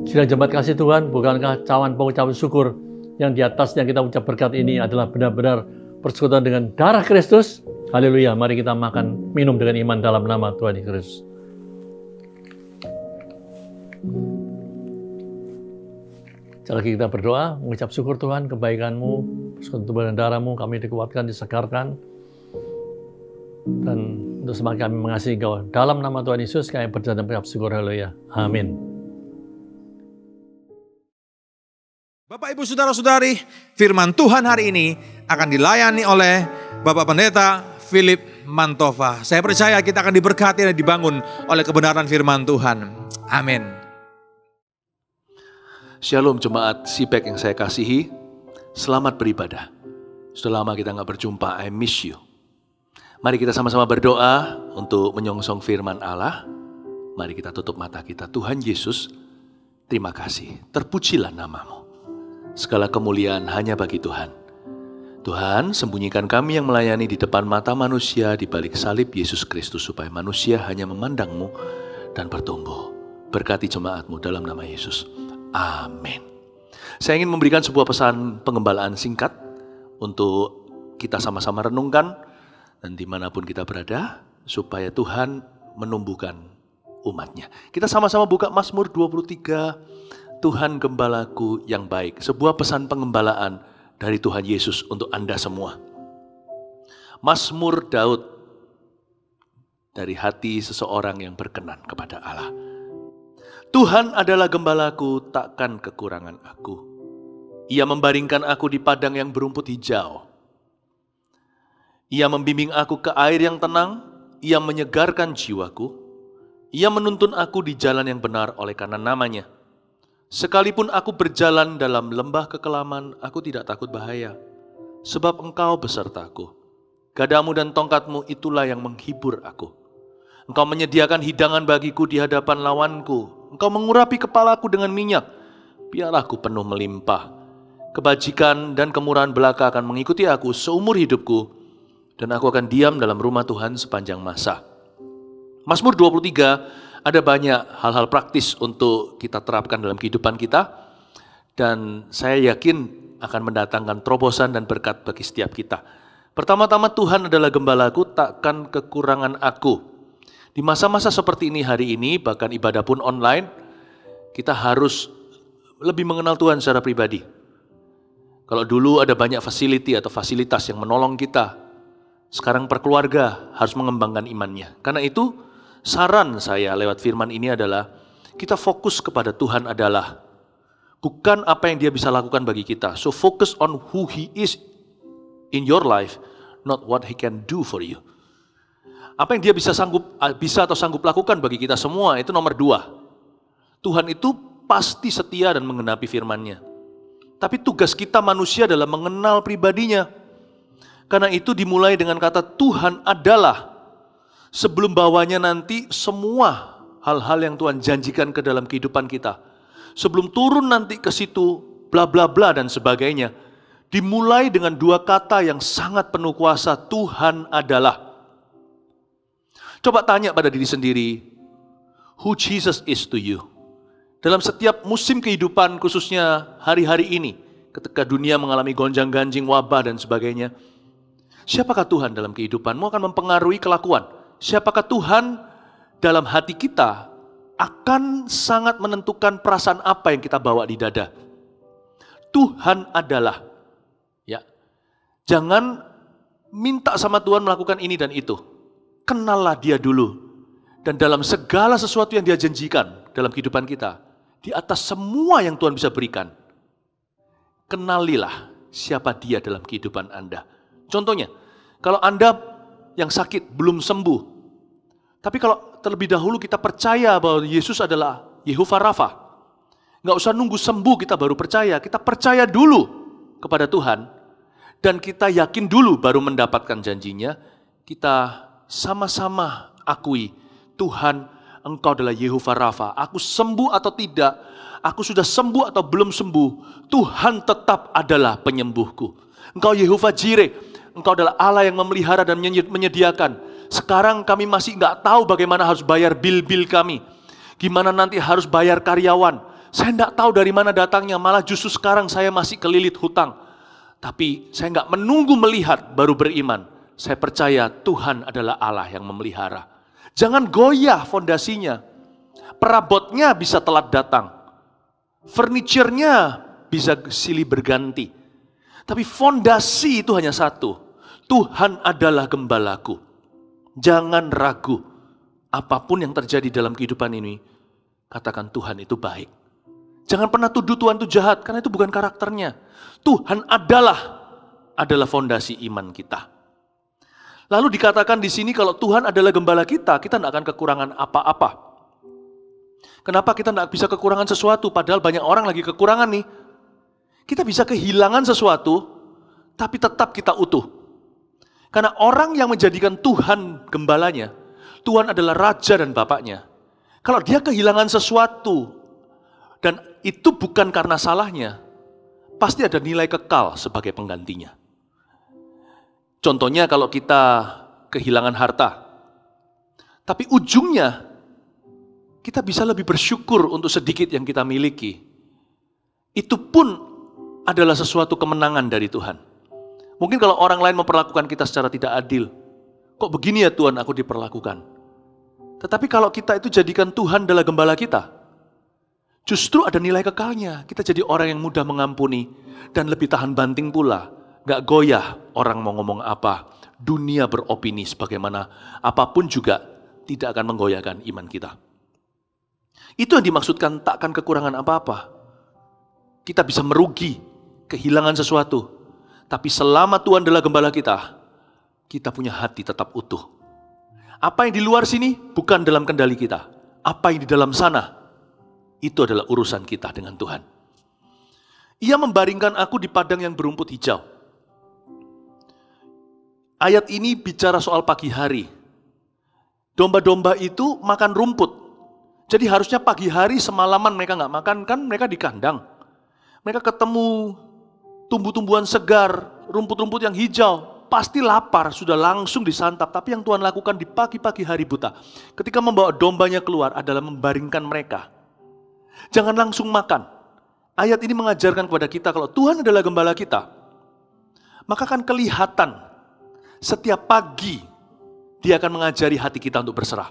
Sidang jemaat kasih Tuhan, bukankah cawan pengucapan syukur yang di atasnya kita ucap berkat ini adalah benar-benar persekutuan dengan darah Kristus. Haleluya. Mari kita makan, minum dengan iman dalam nama Tuhan Yesus. Sekali lagi kita berdoa, mengucap syukur Tuhan, kebaikan-Mu, persekutuan tubuh dan darah-Mu, kami dikuatkan, disegarkan. Dan untuk semakin kami mengasihi Engkau. Dalam nama Tuhan Yesus kami berdoa dan mengucap syukur. Haleluya. Amin. Bapak, Ibu, Saudara-saudari, firman Tuhan hari ini akan dilayani oleh Bapak Pendeta Philip Mantova. Saya percaya kita akan diberkati dan dibangun oleh kebenaran firman Tuhan. Amin. Shalom jemaat Sibek yang saya kasihi. Selamat beribadah. Sudah lama kita nggak berjumpa, I miss you. Mari kita sama-sama berdoa untuk menyongsong firman Allah. Mari kita tutup mata kita. Tuhan Yesus, terima kasih. Terpujilah nama-Mu. Segala kemuliaan hanya bagi Tuhan. Tuhan, sembunyikan kami yang melayani di depan mata manusia di balik salib Yesus Kristus supaya manusia hanya memandang-Mu dan bertumbuh. Berkati jemaat-Mu dalam nama Yesus. Amin. Saya ingin memberikan sebuah pesan pengembalaan singkat untuk kita sama-sama renungkan dan dimanapun kita berada supaya Tuhan menumbuhkan umat-Nya. Kita sama-sama buka Mazmur 23. Tuhan Gembalaku yang baik. Sebuah pesan pengembalaan dari Tuhan Yesus untuk Anda semua. Mazmur Daud dari hati seseorang yang berkenan kepada Allah. Tuhan adalah gembalaku, takkan kekurangan aku. Ia membaringkan aku di padang yang berumput hijau. Ia membimbing aku ke air yang tenang. Ia menyegarkan jiwaku. Ia menuntun aku di jalan yang benar oleh karena namanya. Sekalipun aku berjalan dalam lembah kekelaman, aku tidak takut bahaya. Sebab Engkau besertaku. Gadamu dan tongkatmu itulah yang menghibur aku. Engkau menyediakan hidangan bagiku di hadapan lawanku. Engkau mengurapi kepalaku dengan minyak. Biarlah aku penuh melimpah. Kebajikan dan kemurahan belaka akan mengikuti aku seumur hidupku. Dan aku akan diam dalam rumah Tuhan sepanjang masa. Mazmur 23 ada banyak hal-hal praktis untuk kita terapkan dalam kehidupan kita. Dan saya yakin akan mendatangkan terobosan dan berkat bagi setiap kita. Pertama-tama Tuhan adalah gembalaku, takkan kekurangan aku. Di masa-masa seperti ini hari ini, bahkan ibadah pun online, kita harus lebih mengenal Tuhan secara pribadi. Kalau dulu ada banyak facility atau fasilitas yang menolong kita, sekarang per keluarga harus mengembangkan imannya. Karena itu, saran saya lewat firman ini adalah, kita fokus kepada Tuhan adalah, bukan apa yang dia bisa lakukan bagi kita. So focus on who He is in your life, not what He can do for you. Apa yang dia bisa atau sanggup lakukan bagi kita semua, itu nomor 2. Tuhan itu pasti setia dan menggenapi firman-Nya. Tapi tugas kita manusia adalah mengenal pribadinya. Karena itu dimulai dengan kata Tuhan adalah. Sebelum bawahnya nanti semua hal-hal yang Tuhan janjikan ke dalam kehidupan kita. Sebelum turun nanti ke situ, bla bla bla dan sebagainya. Dimulai dengan 2 kata yang sangat penuh kuasa, Tuhan adalah. Coba tanya pada diri sendiri, who Jesus is to you? Dalam setiap musim kehidupan, khususnya hari-hari ini, ketika dunia mengalami gonjang-ganjing, wabah dan sebagainya, siapakah Tuhan dalam kehidupanmu akan mempengaruhi kelakuan. Siapakah Tuhan dalam hati kita akan sangat menentukan perasaan apa yang kita bawa di dada. Tuhan adalah. Ya, jangan minta sama Tuhan melakukan ini dan itu. Kenallah dia dulu. Dan dalam segala sesuatu yang dia janjikan dalam kehidupan kita, di atas semua yang Tuhan bisa berikan, kenalilah siapa dia dalam kehidupan Anda. Contohnya, kalau Anda yang sakit belum sembuh, tapi kalau terlebih dahulu kita percaya bahwa Yesus adalah Yehovah Rafa, nggak usah nunggu sembuh kita baru percaya, kita percaya dulu kepada Tuhan, dan kita yakin dulu baru mendapatkan janjinya, kita sama-sama akui, Tuhan, Engkau adalah Yehovah Rafa. Aku sembuh atau tidak, aku sudah sembuh atau belum sembuh, Tuhan tetap adalah penyembuhku. Engkau Yehovah Jireh, Engkau adalah Allah yang memelihara dan menyediakan. Sekarang kami masih nggak tahu bagaimana harus bayar bil-bil kami. Gimana nanti harus bayar karyawan. Saya nggak tahu dari mana datangnya, malah justru sekarang saya masih kelilit hutang. Tapi saya nggak menunggu melihat baru beriman. Saya percaya Tuhan adalah Allah yang memelihara. Jangan goyah fondasinya. Perabotnya bisa telat datang. Furniturnya bisa silih berganti. Tapi fondasi itu hanya satu. Tuhan adalah gembalaku. Jangan ragu. Apapun yang terjadi dalam kehidupan ini, katakan Tuhan itu baik. Jangan pernah tuduh Tuhan itu jahat, karena itu bukan karakternya. Tuhan adalah fondasi iman kita. Lalu dikatakan di sini kalau Tuhan adalah gembala kita tidak akan kekurangan apa-apa. Kenapa kita tidak bisa kekurangan sesuatu? Padahal banyak orang lagi kekurangan nih. Kita bisa kehilangan sesuatu, tapi tetap kita utuh. Karena orang yang menjadikan Tuhan gembalanya, Tuhan adalah Raja dan Bapaknya. Kalau dia kehilangan sesuatu, dan itu bukan karena salahnya, pasti ada nilai kekal sebagai penggantinya. Contohnya kalau kita kehilangan harta, tapi ujungnya kita bisa lebih bersyukur untuk sedikit yang kita miliki. Itu pun adalah sesuatu kemenangan dari Tuhan. Mungkin kalau orang lain memperlakukan kita secara tidak adil, kok begini ya Tuhan aku diperlakukan. Tetapi kalau kita itu jadikan Tuhan adalah gembala kita, justru ada nilai kekalnya. Kita jadi orang yang mudah mengampuni dan lebih tahan banting pula. Gak goyah orang mau ngomong apa, dunia beropini sebagaimana apapun juga tidak akan menggoyahkan iman kita. Itu yang dimaksudkan takkan kekurangan apa-apa. Kita bisa merugi, kehilangan sesuatu, tapi selama Tuhan adalah gembala kita, kita punya hati tetap utuh. Apa yang di luar sini bukan dalam kendali kita. Apa yang di dalam sana, itu adalah urusan kita dengan Tuhan. Ia membaringkan aku di padang yang berumput hijau. Ayat ini bicara soal pagi hari. Domba-domba itu makan rumput. Jadi harusnya pagi hari semalaman mereka nggak makan, kan mereka di kandang. Mereka ketemu tumbuh-tumbuhan segar, rumput-rumput yang hijau. Pasti lapar, sudah langsung disantap. Tapi yang Tuhan lakukan di pagi-pagi hari buta, ketika membawa dombanya keluar adalah membaringkan mereka. Jangan langsung makan. Ayat ini mengajarkan kepada kita kalau Tuhan adalah gembala kita, maka akan kelihatan setiap pagi dia akan mengajari hati kita untuk berserah.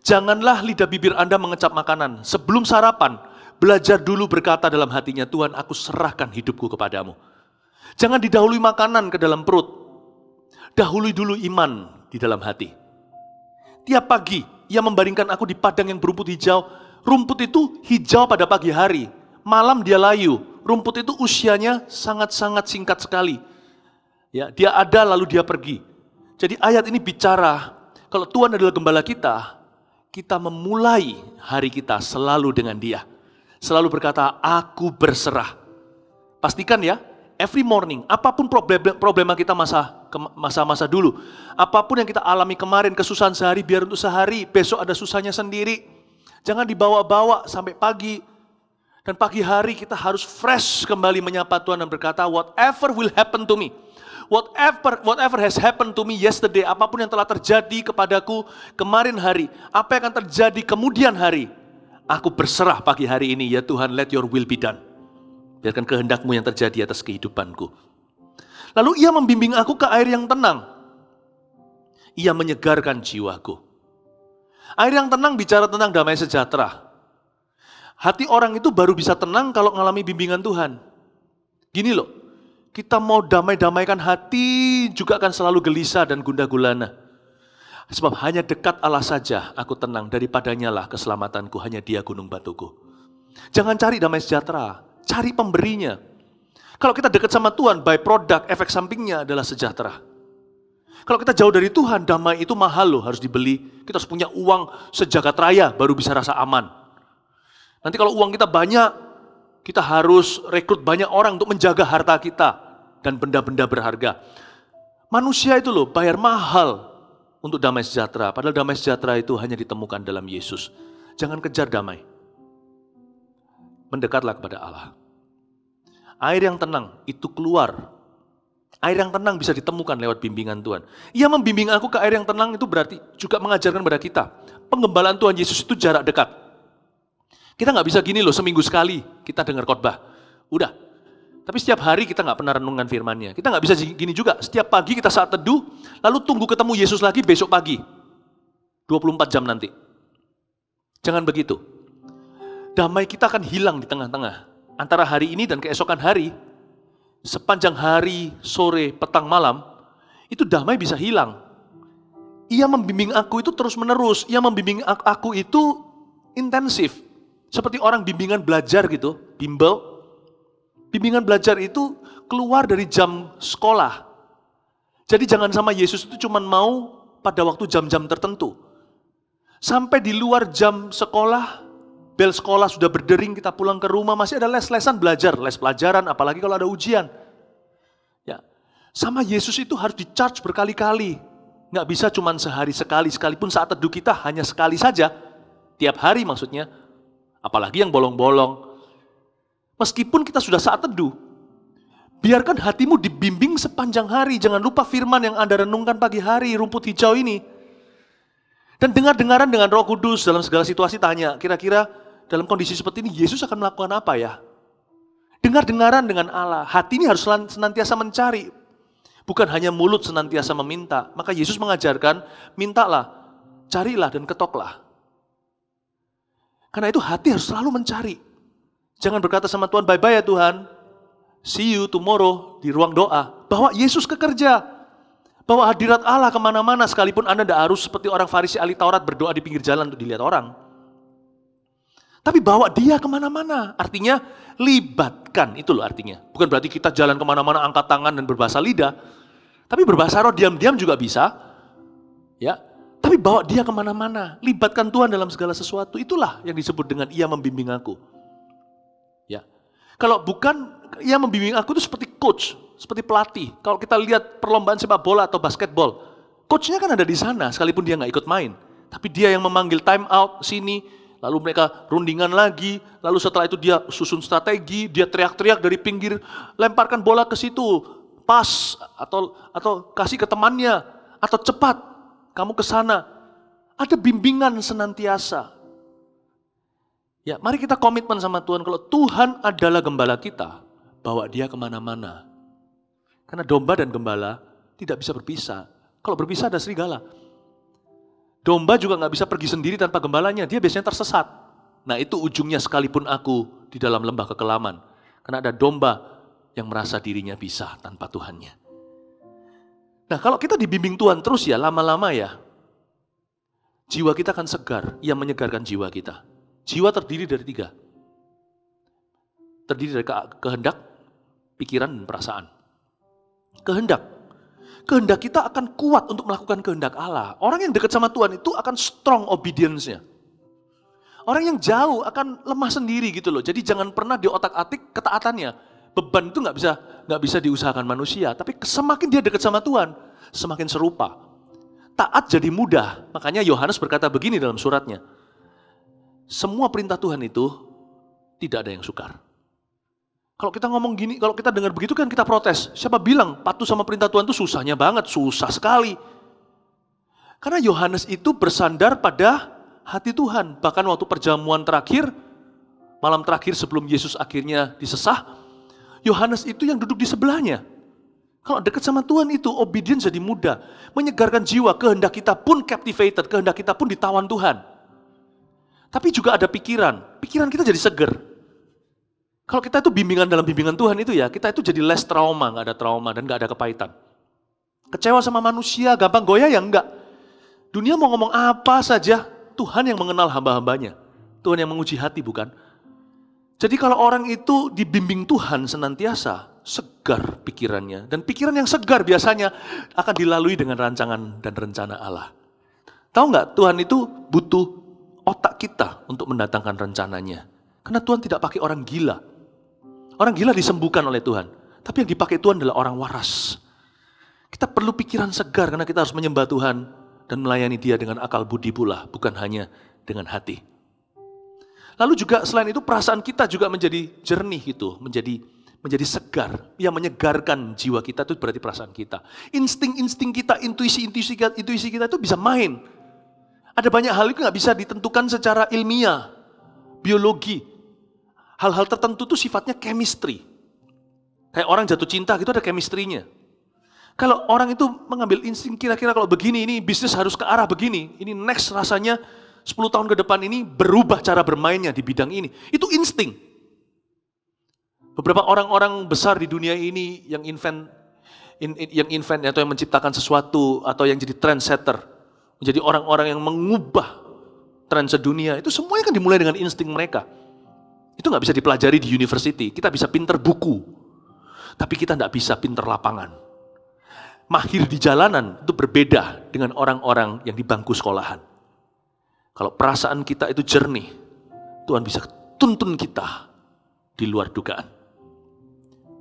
Janganlah lidah bibir Anda mengecap makanan. Sebelum sarapan, belajar dulu berkata dalam hatinya, Tuhan, aku serahkan hidupku kepadamu. Jangan didahului makanan ke dalam perut. Dahului dulu iman di dalam hati. Tiap pagi, ia membaringkan aku di padang yang berumput hijau. Rumput itu hijau pada pagi hari. Malam dia layu. Rumput itu usianya sangat-sangat singkat sekali. Ya, dia ada lalu dia pergi. Jadi ayat ini bicara, kalau Tuhan adalah gembala kita memulai hari kita selalu dengan Dia. Selalu berkata, aku berserah. Pastikan ya, every morning, apapun problema kita masa-masa dulu, apapun yang kita alami kemarin, kesusahan sehari, biar untuk sehari, besok ada susahnya sendiri. Jangan dibawa-bawa sampai pagi. Dan pagi hari kita harus fresh kembali menyapa Tuhan dan berkata, whatever will happen to me, whatever has happened to me yesterday, apapun yang telah terjadi kepadaku kemarin hari, apa yang akan terjadi kemudian hari, aku berserah pagi hari ini, ya Tuhan, let your will be done. Biarkan kehendak-Mu yang terjadi atas kehidupanku. Lalu ia membimbing aku ke air yang tenang. Ia menyegarkan jiwaku. Air yang tenang bicara tentang damai sejahtera. Hati orang itu baru bisa tenang kalau mengalami bimbingan Tuhan. Gini loh, kita mau damai-damaikan hati juga akan selalu gelisah dan gundah gulana. Sebab hanya dekat Allah saja aku tenang, daripadanya lah keselamatanku, hanya Dia gunung batuku. Jangan cari damai sejahtera, cari pemberinya. Kalau kita dekat sama Tuhan, by product, efek sampingnya adalah sejahtera. Kalau kita jauh dari Tuhan, damai itu mahal loh, harus dibeli. Kita harus punya uang sejagat raya baru bisa rasa aman. Nanti kalau uang kita banyak, kita harus rekrut banyak orang untuk menjaga harta kita dan benda-benda berharga. Manusia itu loh bayar mahal untuk damai sejahtera. Padahal damai sejahtera itu hanya ditemukan dalam Yesus. Jangan kejar damai. Mendekatlah kepada Allah. Air yang tenang itu keluar. Air yang tenang bisa ditemukan lewat bimbingan Tuhan. Ia membimbing aku ke air yang tenang, itu berarti juga mengajarkan kepada kita. Penggembalaan Tuhan Yesus itu jarak dekat. Kita nggak bisa gini loh, seminggu sekali kita dengar khotbah. Udah. Tapi setiap hari kita nggak pernah renungan firman-Nya. Kita nggak bisa gini juga. Setiap pagi kita saat teduh, lalu tunggu ketemu Yesus lagi besok pagi. 24 jam nanti. Jangan begitu. Damai kita akan hilang di tengah-tengah. Antara hari ini dan keesokan hari, sepanjang hari, sore, petang, malam, itu damai bisa hilang. Ia membimbing aku itu terus menerus. Ia membimbing aku itu intensif. Seperti orang bimbingan belajar gitu, bimbel. Bimbingan belajar itu keluar dari jam sekolah. Jadi jangan sama Yesus itu cuma mau pada waktu jam-jam tertentu. Sampai di luar jam sekolah, bel sekolah sudah berdering, kita pulang ke rumah, masih ada les-lesan belajar, les pelajaran, apalagi kalau ada ujian. Ya, sama Yesus itu harus di-charge berkali-kali. Nggak bisa cuma sehari sekali, sekalipun saat teduh kita hanya sekali saja. Tiap hari maksudnya. Apalagi yang bolong-bolong. Meskipun kita sudah saat teduh, biarkan hatimu dibimbing sepanjang hari. Jangan lupa firman yang Anda renungkan pagi hari, rumput hijau ini. Dan dengar-dengaran dengan Roh Kudus dalam segala situasi, tanya, kira-kira dalam kondisi seperti ini Yesus akan melakukan apa ya? Dengar-dengaran dengan Allah. Hati ini harus senantiasa mencari. Bukan hanya mulut senantiasa meminta. Maka Yesus mengajarkan, mintalah, carilah dan ketoklah. Karena itu hati harus selalu mencari. Jangan berkata sama Tuhan, bye-bye ya Tuhan. See you tomorrow di ruang doa. Bawa Yesus ke kerja. Bawa hadirat Allah kemana-mana. Sekalipun Anda tidak harus seperti orang Farisi ahli Taurat berdoa di pinggir jalan untuk dilihat orang. Tapi bawa dia kemana-mana. Artinya libatkan. Itu loh artinya. Bukan berarti kita jalan kemana-mana angkat tangan dan berbahasa lidah. Tapi berbahasa roh diam-diam juga bisa. Ya. Tapi bawa dia kemana-mana, libatkan Tuhan dalam segala sesuatu. Itulah yang disebut dengan ia membimbing aku. Ya, kalau bukan ia membimbing aku itu seperti coach, seperti pelatih. Kalau kita lihat perlombaan sepak bola atau basketball, coachnya kan ada di sana, sekalipun dia nggak ikut main. Tapi dia yang memanggil time out sini, lalu mereka rundingan lagi, lalu setelah itu dia susun strategi, dia teriak-teriak dari pinggir, lemparkan bola ke situ, pas atau kasih ke temannya, atau cepat. Kamu ke sana, ada bimbingan senantiasa. Ya, mari kita komitmen sama Tuhan. Kalau Tuhan adalah gembala kita, bawa dia kemana-mana. Karena domba dan gembala tidak bisa berpisah. Kalau berpisah ada serigala. Domba juga nggak bisa pergi sendiri tanpa gembalanya, dia biasanya tersesat. Nah itu ujungnya sekalipun aku di dalam lembah kekelaman. Karena ada domba yang merasa dirinya bisa tanpa Tuhannya. Nah kalau kita dibimbing Tuhan terus ya, lama-lama ya, jiwa kita akan segar, Ia menyegarkan jiwa kita. Jiwa terdiri dari 3. Terdiri dari kehendak, pikiran, dan perasaan. Kehendak kita akan kuat untuk melakukan kehendak Allah. Orang yang dekat sama Tuhan itu akan strong obedience-nya. Orang yang jauh akan lemah sendiri gitu loh. Jadi jangan pernah diotak-atik ketaatannya. Beban itu nggak bisa diusahakan manusia. Tapi semakin dia dekat sama Tuhan, semakin serupa. Taat jadi mudah. Makanya Yohanes berkata begini dalam suratnya. Semua perintah Tuhan itu tidak ada yang sukar. Kalau kita ngomong gini, kalau kita dengar begitu kan kita protes. Siapa bilang patuh sama perintah Tuhan itu susahnya banget, susah sekali. Karena Yohanes itu bersandar pada hati Tuhan. Bahkan waktu perjamuan terakhir, malam terakhir sebelum Yesus akhirnya disesah, Yohanes itu yang duduk di sebelahnya. Kalau dekat sama Tuhan itu, obedience jadi mudah. Menyegarkan jiwa, kehendak kita pun captivated, kehendak kita pun ditawan Tuhan. Tapi juga ada pikiran kita jadi seger. Kalau kita itu bimbingan dalam bimbingan Tuhan itu ya, kita itu jadi less trauma, nggak ada trauma dan nggak ada kepahitan. Kecewa sama manusia, gampang goyah ya enggak. Dunia mau ngomong apa saja, Tuhan yang mengenal hamba-hambanya. Tuhan yang menguji hati bukan? Jadi kalau orang itu dibimbing Tuhan senantiasa, segar pikirannya. Dan pikiran yang segar biasanya akan dilalui dengan rancangan dan rencana Allah. Tahu nggak, Tuhan itu butuh otak kita untuk mendatangkan rencananya. Karena Tuhan tidak pakai orang gila. Orang gila disembuhkan oleh Tuhan. Tapi yang dipakai Tuhan adalah orang waras. Kita perlu pikiran segar karena kita harus menyembah Tuhan dan melayani Dia dengan akal budi pula, bukan hanya dengan hati. Lalu juga selain itu perasaan kita juga menjadi jernih gitu, menjadi segar. Yang menyegarkan jiwa kita itu berarti perasaan kita. Insting-insting kita, intuisi kita itu bisa main. Ada banyak hal itu nggak bisa ditentukan secara ilmiah, biologi. Hal-hal tertentu itu sifatnya chemistry. Kayak orang jatuh cinta gitu ada chemistry-nya. Kalau orang itu mengambil insting kira-kira kalau begini, ini bisnis harus ke arah begini. Ini next rasanya 10 tahun ke depan ini berubah cara bermainnya di bidang ini. Itu insting. Beberapa orang-orang besar di dunia ini yang invent atau yang menciptakan sesuatu atau yang jadi trendsetter. Menjadi orang-orang yang mengubah tren sedunia. Itu semuanya kan dimulai dengan insting mereka. Itu nggak bisa dipelajari di university. Kita bisa pinter buku, tapi kita nggak bisa pinter lapangan. Mahir di jalanan itu berbeda dengan orang-orang yang di bangku sekolahan. Kalau perasaan kita itu jernih, Tuhan bisa tuntun kita di luar dugaan.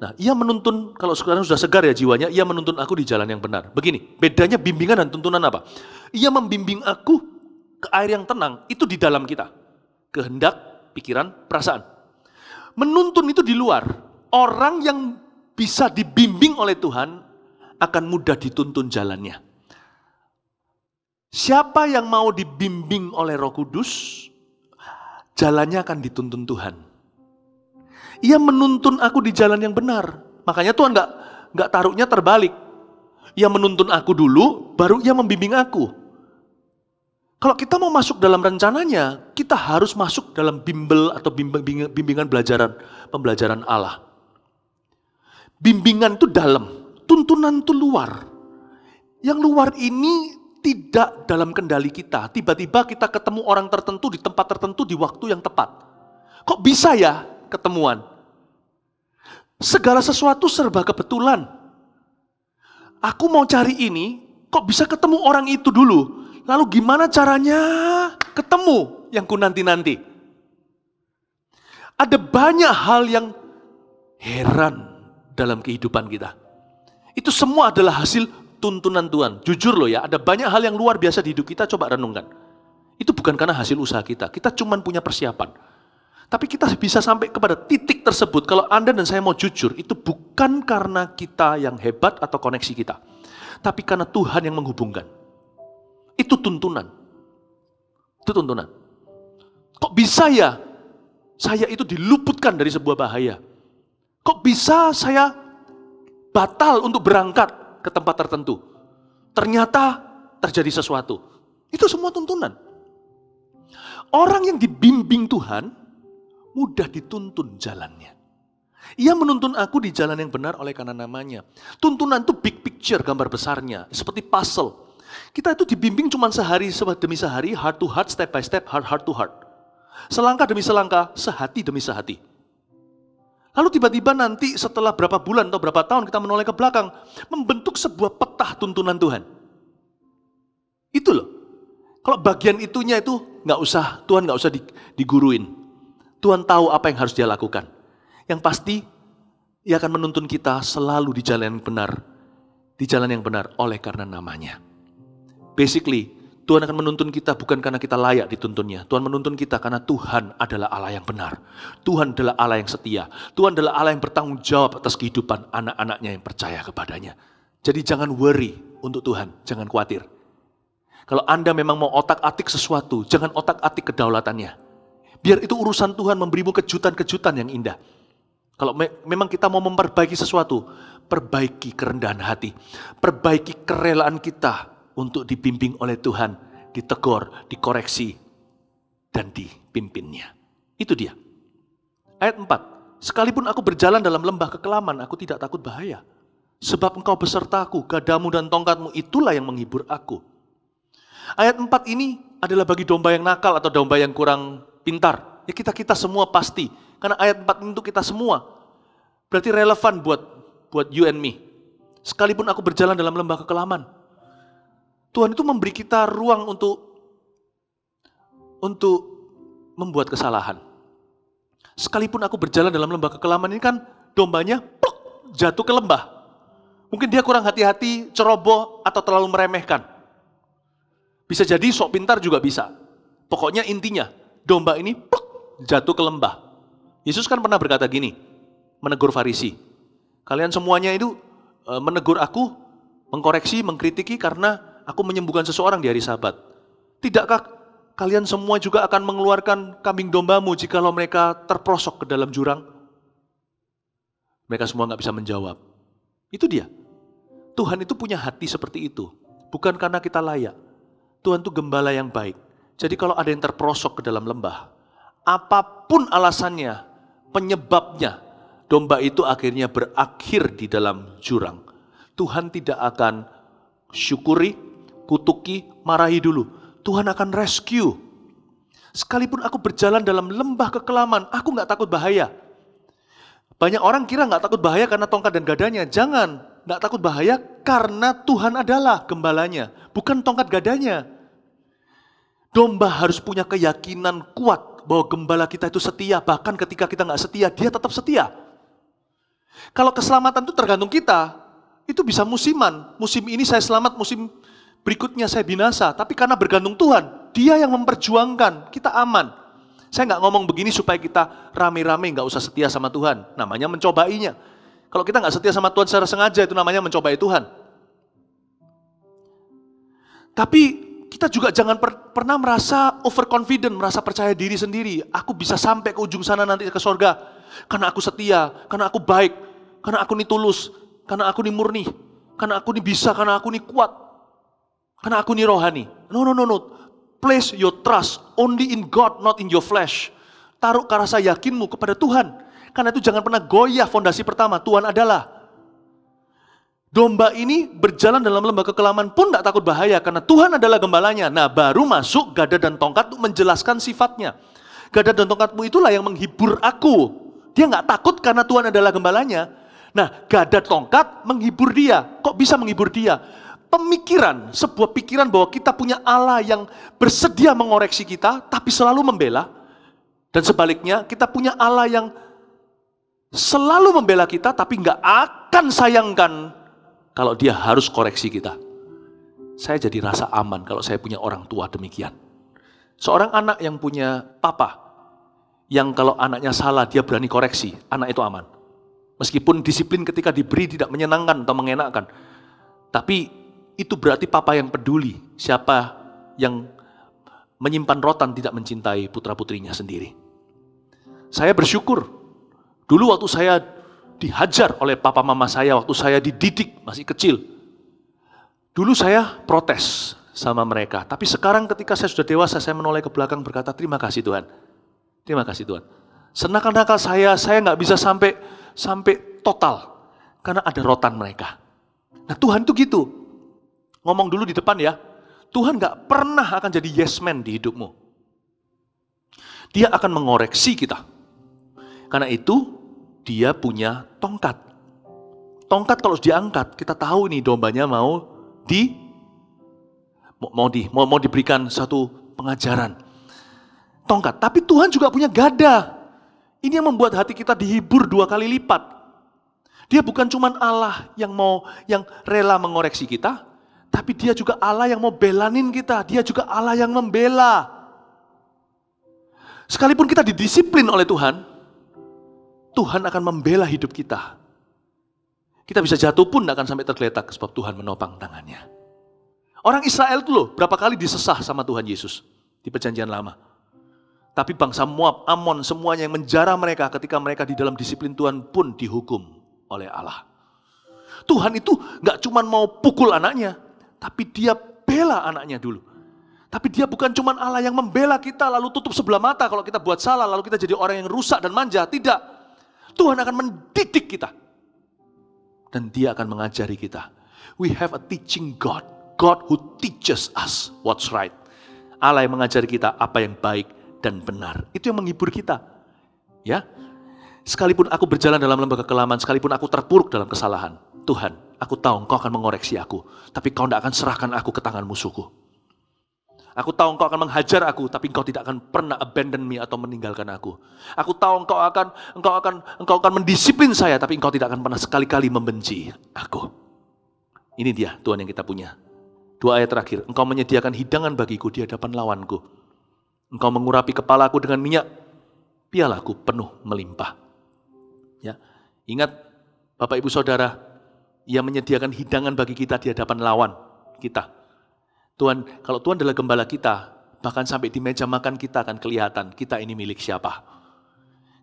Nah, Ia menuntun, kalau sekarang sudah segar ya jiwanya, Ia menuntun aku di jalan yang benar. Begini, bedanya bimbingan dan tuntunan apa? Ia membimbing aku ke air yang tenang, itu di dalam kita. Kehendak, pikiran, perasaan. Menuntun itu di luar. Orang yang bisa dibimbing oleh Tuhan akan mudah dituntun jalannya. Siapa yang mau dibimbing oleh Roh Kudus, jalannya akan dituntun Tuhan. Ia menuntun aku di jalan yang benar. Makanya Tuhan nggak taruhnya terbalik. Ia menuntun aku dulu, baru Ia membimbing aku. Kalau kita mau masuk dalam rencananya, kita harus masuk dalam bimbel atau bimbingan pembelajaran Allah. Bimbingan itu dalam, tuntunan itu luar. Yang luar ini tidak dalam kendali kita. Tiba-tiba kita ketemu orang tertentu di tempat tertentu di waktu yang tepat. Kok bisa ya ketemuan? Segala sesuatu serba kebetulan. Aku mau cari ini, kok bisa ketemu orang itu dulu? Lalu gimana caranya ketemu yang ku nanti-nanti? Ada banyak hal yang heran dalam kehidupan kita. Itu semua adalah hasil tuntunan Tuhan. Jujur loh ya, ada banyak hal yang luar biasa di hidup kita, coba renungkan. Itu bukan karena hasil usaha kita cuma punya persiapan. Tapi kita bisa sampai kepada titik tersebut, kalau Anda dan saya mau jujur, itu bukan karena kita yang hebat atau koneksi kita. Tapi karena Tuhan yang menghubungkan. Itu tuntunan. Itu tuntunan. Kok bisa ya saya itu diluputkan dari sebuah bahaya? Kok bisa saya batal untuk berangkat ke tempat tertentu? Ternyata terjadi sesuatu. Itu semua tuntunan. Orang yang dibimbing Tuhan, mudah dituntun jalannya. Ia menuntun aku di jalan yang benar oleh karena namanya. Tuntunan itu big picture, gambar besarnya. Seperti puzzle. Kita itu dibimbing cuma sehari demi sehari, heart to heart, step by step, heart to heart. Selangkah demi selangkah, sehati demi sehati. Lalu tiba-tiba nanti setelah berapa bulan atau berapa tahun kita menoleh ke belakang, membentuk sebuah peta tuntunan Tuhan. Itu loh. Kalau bagian itunya itu Tuhan nggak usah diguruin. Tuhan tahu apa yang harus dia lakukan. Yang pasti, ia akan menuntun kita selalu di jalan yang benar. Di jalan yang benar oleh karena namanya. Basically, Tuhan akan menuntun kita bukan karena kita layak dituntunnya. Tuhan menuntun kita karena Tuhan adalah Allah yang benar. Tuhan adalah Allah yang setia. Tuhan adalah Allah yang bertanggung jawab atas kehidupan anak-anaknya yang percaya kepadanya. Jadi jangan worry untuk Tuhan, jangan khawatir. Kalau Anda memang mau otak-atik sesuatu, jangan otak-atik kedaulatannya. Biar itu urusan Tuhan memberimu kejutan-kejutan yang indah. Kalau memang kita mau memperbaiki sesuatu, perbaiki kerendahan hati. Perbaiki kerelaan kita untuk dibimbing oleh Tuhan, ditegur, dikoreksi, dan dipimpinnya. Itu dia. Ayat 4. Sekalipun aku berjalan dalam lembah kekelaman, aku tidak takut bahaya. Sebab engkau besertaku, gadamu dan tongkatmu, itulah yang menghibur aku. Ayat 4 ini adalah bagi domba yang nakal atau domba yang kurang pintar. Ya kita semua pasti. Karena ayat 4 ini untuk kita semua. Berarti relevan buat you and me. Sekalipun aku berjalan dalam lembah kekelaman. Tuhan itu memberi kita ruang untuk membuat kesalahan. Sekalipun aku berjalan dalam lembah kekelaman ini kan dombanya jatuh ke lembah. Mungkin dia kurang hati-hati, ceroboh, atau terlalu meremehkan. Bisa jadi sok pintar juga bisa. Pokoknya intinya, domba ini jatuh ke lembah. Yesus kan pernah berkata gini, menegur Farisi. Kalian semuanya itu menegur aku, mengkoreksi, mengkritiki karena aku menyembuhkan seseorang di hari Sabat. Tidakkah kalian semua juga akan mengeluarkan kambing dombamu jikalau mereka terprosok ke dalam jurang? Mereka semua nggak bisa menjawab. Itu dia. Tuhan itu punya hati seperti itu. Bukan karena kita layak. Tuhan itu gembala yang baik. Jadi kalau ada yang terprosok ke dalam lembah, apapun alasannya, penyebabnya, domba itu akhirnya berakhir di dalam jurang. Tuhan tidak akan syukuri, kutuki, marahi dulu. Tuhan akan rescue. Sekalipun aku berjalan dalam lembah kekelaman, aku gak takut bahaya. Banyak orang kira gak takut bahaya karena tongkat dan gadanya. Jangan, gak takut bahaya karena Tuhan adalah gembalanya, bukan tongkat gadanya. Domba harus punya keyakinan kuat bahwa gembala kita itu setia. Bahkan ketika kita gak setia, dia tetap setia. Kalau keselamatan itu tergantung kita, itu bisa musiman. Musim ini saya selamat, musim berikutnya saya binasa. Tapi karena bergantung Tuhan, dia yang memperjuangkan, kita aman. Saya nggak ngomong begini supaya kita rame-rame nggak usah setia sama Tuhan. Namanya mencobainya. Kalau kita nggak setia sama Tuhan secara sengaja, itu namanya mencobai Tuhan. Tapi kita juga jangan pernah merasa overconfident, merasa percaya diri sendiri. Aku bisa sampai ke ujung sana nanti ke surga. Karena aku setia, karena aku baik, karena aku ini tulus, karena aku ini murni, karena aku ini bisa, karena aku ini kuat, karena aku ini rohani. No. Place your trust only in God, not in your flesh. Taruh rasa yakinmu kepada Tuhan. Karena itu jangan pernah goyah fondasi pertama, Tuhan adalah. Domba ini berjalan dalam lembah kekelaman pun tidak takut bahaya karena Tuhan adalah gembalanya. Nah, baru masuk gada dan tongkat untuk menjelaskan sifatnya. Gada dan tongkatmu itulah yang menghibur aku. Dia nggak takut karena Tuhan adalah gembalanya. Nah, gada tongkat menghibur dia. Kok bisa menghibur dia? Pemikiran, sebuah pikiran bahwa kita punya Allah yang bersedia mengoreksi kita, tapi selalu membela. Dan sebaliknya, kita punya Allah yang selalu membela kita, tapi nggak akan sayangkan kalau dia harus koreksi kita. Saya jadi rasa aman kalau saya punya orang tua demikian. Seorang anak yang punya papa, yang kalau anaknya salah dia berani koreksi, anak itu aman. Meskipun disiplin ketika diberi tidak menyenangkan atau mengenakkan. Tapi itu berarti papa yang peduli siapa yang menyimpan rotan tidak mencintai putra-putrinya sendiri. Saya bersyukur, dulu waktu saya dihajar oleh papa mama saya, waktu saya dididik masih kecil. Dulu saya protes, sama mereka. Tapi sekarang ketika saya sudah dewasa, saya menoleh ke belakang berkata, terima kasih Tuhan. Terima kasih Tuhan. Senakal-nakal saya nggak bisa sampai total. Karena ada rotan mereka. Nah Tuhan tuh gitu. Ngomong dulu di depan ya. Tuhan nggak pernah akan jadi yes man di hidupmu. Dia akan mengoreksi kita. Karena itu dia punya tongkat. Tongkat kalau diangkat, kita tahu nih dombanya mau diberikan satu pengajaran. Tongkat. Tapi Tuhan juga punya gada. Ini yang membuat hati kita dihibur 2 kali lipat. Dia bukan cuma Allah yang rela mengoreksi kita, tapi dia juga Allah yang mau belanin kita. Dia juga Allah yang membela. Sekalipun kita didisiplin oleh Tuhan, Tuhan akan membela hidup kita. Kita bisa jatuh pun akan sampai tergeletak sebab Tuhan menopang tangannya. Orang Israel itu loh berapa kali disesah sama Tuhan Yesus di perjanjian lama. Tapi bangsa Moab, Amon, semuanya yang menjara mereka ketika mereka di dalam disiplin Tuhan pun dihukum oleh Allah. Tuhan itu gak cuma mau pukul anaknya, tapi dia bela anaknya dulu. Tapi dia bukan cuma Allah yang membela kita lalu tutup sebelah mata kalau kita buat salah, lalu kita jadi orang yang rusak dan manja. Tidak. Tuhan akan mendidik kita. Dan dia akan mengajari kita. We have a teaching God. God who teaches us what's right. Allah yang mengajari kita apa yang baik dan benar. Itu yang menghibur kita. Ya. Sekalipun aku berjalan dalam lembah kekelaman, sekalipun aku terpuruk dalam kesalahan, Tuhan, aku tahu Engkau akan mengoreksi aku, tapi Kau tidak akan serahkan aku ke tangan musuhku. Aku tahu Engkau akan menghajar aku, tapi Engkau tidak akan pernah abandon me atau meninggalkan aku. Aku tahu Engkau akan mendisiplin saya, tapi Engkau tidak akan pernah sekali-kali membenci aku. Ini dia Tuhan yang kita punya. 2 ayat terakhir, Engkau menyediakan hidangan bagiku di hadapan lawanku. Engkau mengurapi kepalaku dengan minyak, pialaku penuh melimpah. Ya, ingat Bapak Ibu Saudara, Ia menyediakan hidangan bagi kita di hadapan lawan kita. Tuhan, kalau Tuhan adalah gembala kita, bahkan sampai di meja makan kita akan kelihatan kita ini milik siapa.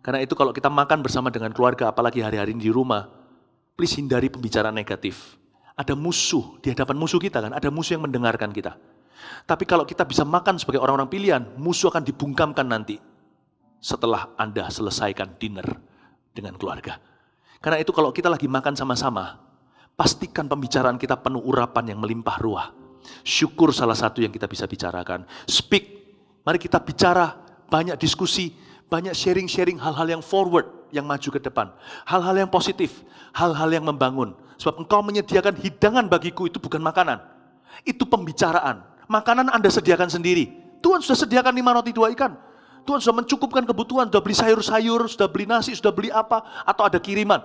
Karena itu kalau kita makan bersama dengan keluarga, apalagi hari-hari ini di rumah, please hindari pembicaraan negatif. Ada musuh di hadapan musuh kita kan, ada musuh yang mendengarkan kita. Tapi kalau kita bisa makan sebagai orang-orang pilihan, musuh akan dibungkamkan nanti setelah Anda selesaikan dinner dengan keluarga. Karena itu kalau kita lagi makan sama-sama, pastikan pembicaraan kita penuh urapan yang melimpah ruah. Syukur salah satu yang kita bisa bicarakan. Speak, mari kita bicara, banyak diskusi, banyak sharing-sharing hal-hal yang forward, yang maju ke depan. Hal-hal yang positif, hal-hal yang membangun. Sebab Engkau menyediakan hidangan bagiku, itu bukan makanan. Itu pembicaraan. Makanan Anda sediakan sendiri. Tuhan sudah sediakan 5 roti 2 ikan. Tuhan sudah mencukupkan kebutuhan, sudah beli sayur-sayur, sudah beli nasi, sudah beli apa, atau ada kiriman.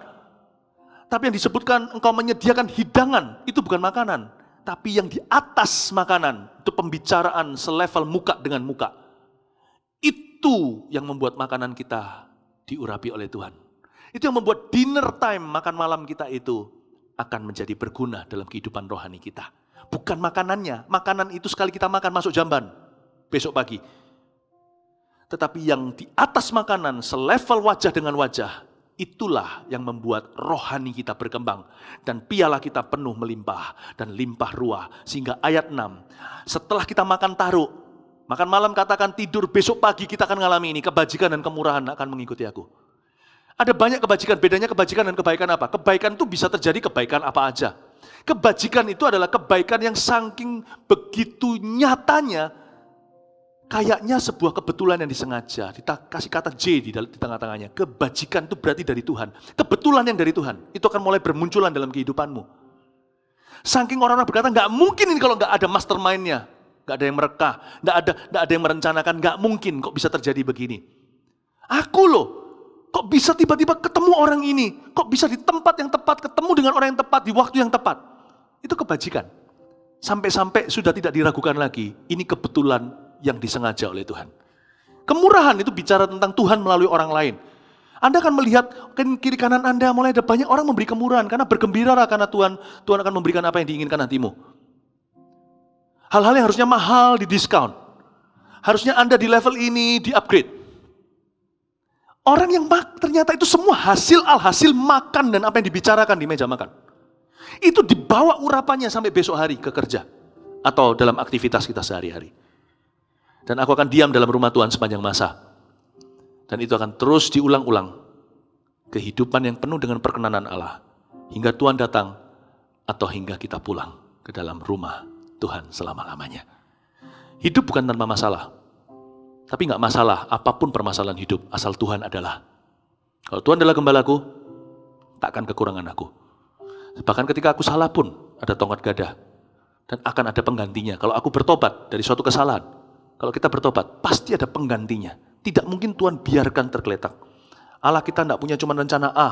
Tapi yang disebutkan Engkau menyediakan hidangan, itu bukan makanan. Tapi yang di atas makanan, itu pembicaraan selevel muka dengan muka. Itu yang membuat makanan kita diurapi oleh Tuhan. Itu yang membuat dinner time, makan malam kita itu akan menjadi berguna dalam kehidupan rohani kita. Bukan makanannya, makanan itu sekali kita makan masuk jamban, besok pagi. Tetapi yang di atas makanan, selevel wajah dengan wajah, itulah yang membuat rohani kita berkembang. Dan piala kita penuh melimpah dan limpah ruah. Sehingga ayat 6, setelah kita makan taruh, makan malam katakan tidur, besok pagi kita akan mengalami ini, kebajikan dan kemurahan akan mengikuti aku. Ada banyak kebajikan, bedanya kebajikan dan kebaikan apa? Kebaikan itu bisa terjadi kebaikan apa aja. Kebajikan itu adalah kebaikan yang saking begitu nyatanya, kayaknya sebuah kebetulan yang disengaja. Kasih kata J di tengah-tengahnya. Kebajikan itu berarti dari Tuhan. Kebetulan yang dari Tuhan, itu akan mulai bermunculan dalam kehidupanmu. Saking orang-orang berkata, nggak mungkin ini kalau nggak ada mastermind-nya. Nggak ada yang merekah, nggak ada yang merencanakan, nggak mungkin kok bisa terjadi begini. Aku loh, kok bisa tiba-tiba ketemu orang ini? Kok bisa di tempat yang tepat, ketemu dengan orang yang tepat, di waktu yang tepat? Itu kebajikan. Sampai-sampai sudah tidak diragukan lagi. Ini kebetulan yang disengaja oleh Tuhan. Kemurahan itu bicara tentang Tuhan melalui orang lain. Anda akan melihat kiri kanan Anda mulai ada banyak orang memberi kemurahan. Karena bergembiralah karena Tuhan akan memberikan apa yang diinginkan hatimu. Hal-hal yang harusnya mahal di diskon. Harusnya Anda di level ini di upgrade. Orang yang ternyata itu semua hasil makan dan apa yang dibicarakan di meja makan. Itu dibawa urapannya sampai besok hari ke kerja. atau dalam aktivitas kita sehari-hari. Dan aku akan diam dalam rumah Tuhan sepanjang masa. Dan itu akan terus diulang-ulang. Kehidupan yang penuh dengan perkenanan Allah. Hingga Tuhan datang atau hingga kita pulang ke dalam rumah Tuhan selama-lamanya. Hidup bukan tanpa masalah. Tapi nggak masalah apapun permasalahan hidup asal Tuhan adalah. Kalau Tuhan adalah gembalaku, takkan kekurangan aku. Bahkan ketika aku salah pun ada tongkat gada. Dan akan ada penggantinya. Kalau aku bertobat dari suatu kesalahan, kalau kita bertobat, pasti ada penggantinya. Tidak mungkin Tuhan biarkan tergeletak. Allah kita tidak punya cuma rencana A,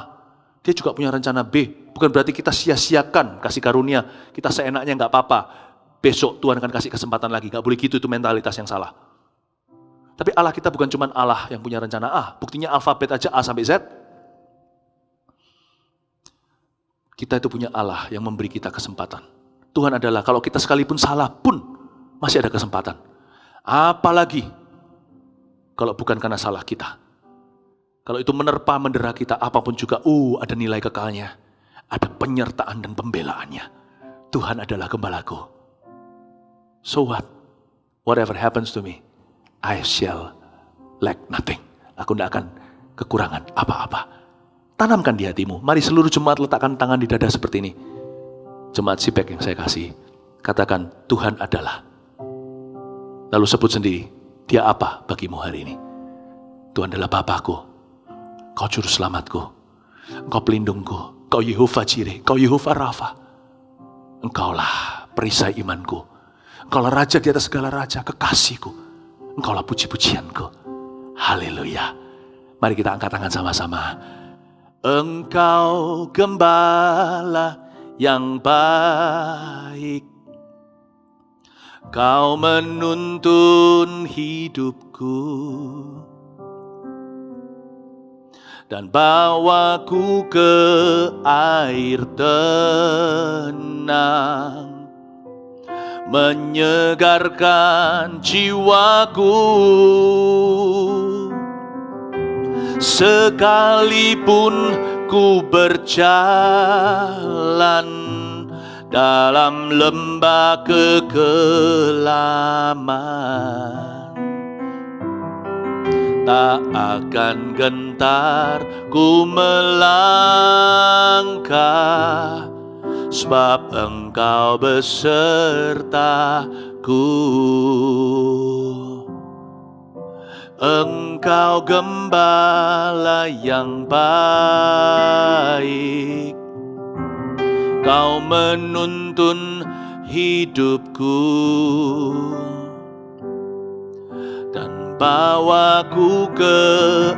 Dia juga punya rencana B. Bukan berarti kita sia-siakan kasih karunia, kita seenaknya nggak apa-apa. Besok Tuhan akan kasih kesempatan lagi. Nggak boleh gitu, itu mentalitas yang salah. Tapi Allah kita bukan cuma Allah yang punya rencana A. Buktinya alfabet aja A sampai Z. Kita itu punya Allah yang memberi kita kesempatan. Tuhan adalah, kalau kita sekalipun salah pun, masih ada kesempatan. Apalagi kalau bukan karena salah kita. Kalau itu menerpa, mendera kita, apapun juga, ada nilai kekalnya. Ada penyertaan dan pembelaannya. Tuhan adalah gembalaku. So what? Whatever happens to me, I shall lack nothing. Aku tidak akan kekurangan apa-apa. Tanamkan di hatimu. Mari seluruh jemaat letakkan tangan di dada seperti ini. Jemaat Sipek yang saya kasih, katakan Tuhan adalah. Lalu sebut sendiri, Dia apa bagimu hari ini? Tuhan adalah Bapakku, Kau juru selamatku, Engkau pelindungku, Kau Yehova Jireh, Kau Yehova Rafa. Engkaulah perisai imanku, Engkaulah Raja di atas segala raja, kekasihku, Engkaulah puji-pujianku. Haleluya. Mari kita angkat tangan sama-sama. Engkau gembala yang baik, Kau menuntun hidupku dan bawaku ke air tenang, menyegarkan jiwaku. Sekalipun ku berjalan dalam lembah kekelaman, tak akan gentar ku melangkah, sebab Engkau besertaku. Engkau gembala yang baik, Kau menuntun hidupku dan bawaku ke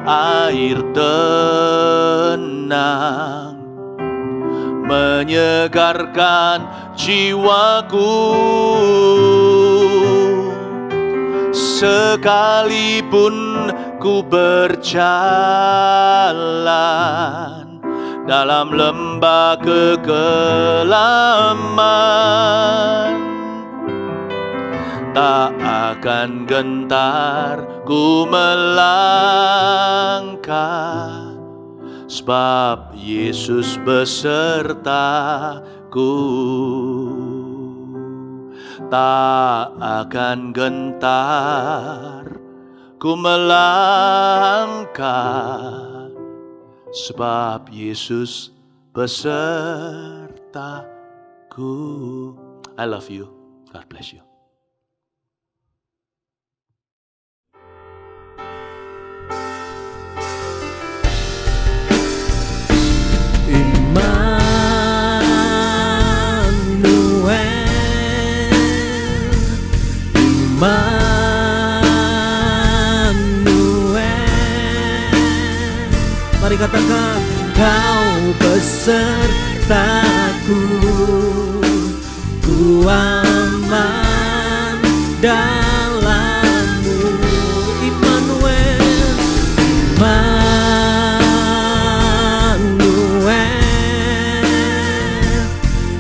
air tenang, menyegarkan jiwaku. Sekalipun ku berjalan dalam lembah kekelaman, tak akan gentar ku melangkah, sebab Yesus besertaku. Tak akan gentar ku melangkah, sebab Yesus besertaku. I love you. God bless you. Mari katakan, Kau besertaku, ku aman dalam-Mu. Immanuel, Immanuel,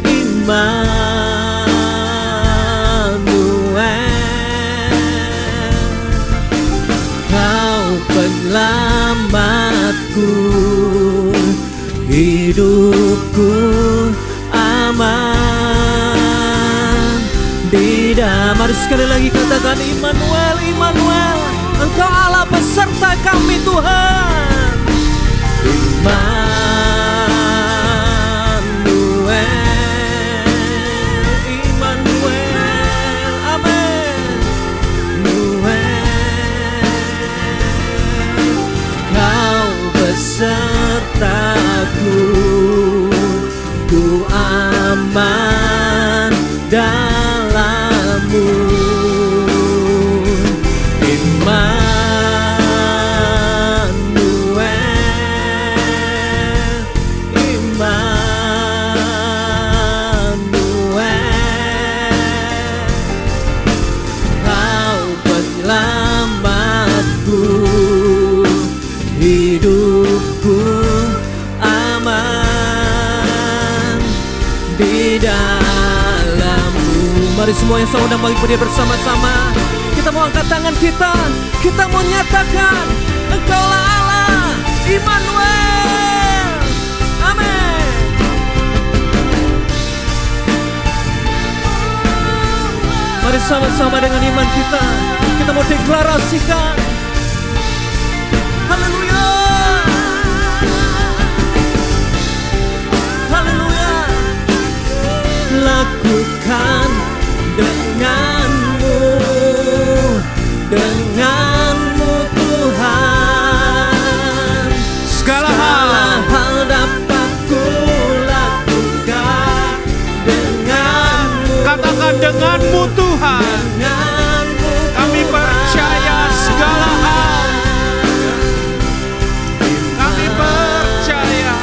Immanuel, Kau penyelamatku, hidupku aman di Mari sekali lagi katakan Immanuel, Immanuel, Engkau Allah beserta kami Tuhan. Immanuel, Immanuel, amin. Kau besertaku, ku aman dalam-Mu. Mari semua yang saya undang bagi berdiri bersama-sama. Kita mau angkat tangan kita mau nyatakan Engkaulah Allah, Immanuel. Amin. Mari sama-sama dengan iman kita mau deklarasikan. Haleluya. Haleluya. Lakukan denganmu Tuhan, segala hal dapat ku lakukan denganmu. Katakan denganmu Tuhan, kami percaya segala hal. Kami percaya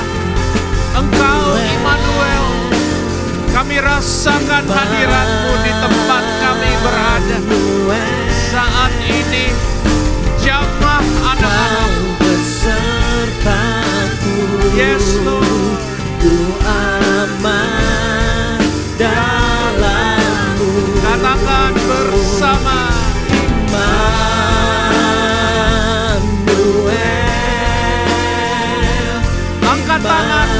Engkau Immanuel. Kami rasakan hadirat-Mu di tempat kami berada. Saat ini jamah anak-anak besertaku. Yes Lord. Ku aman dalam-Mu. Katakan bersama Immanuel. Angkat tangan.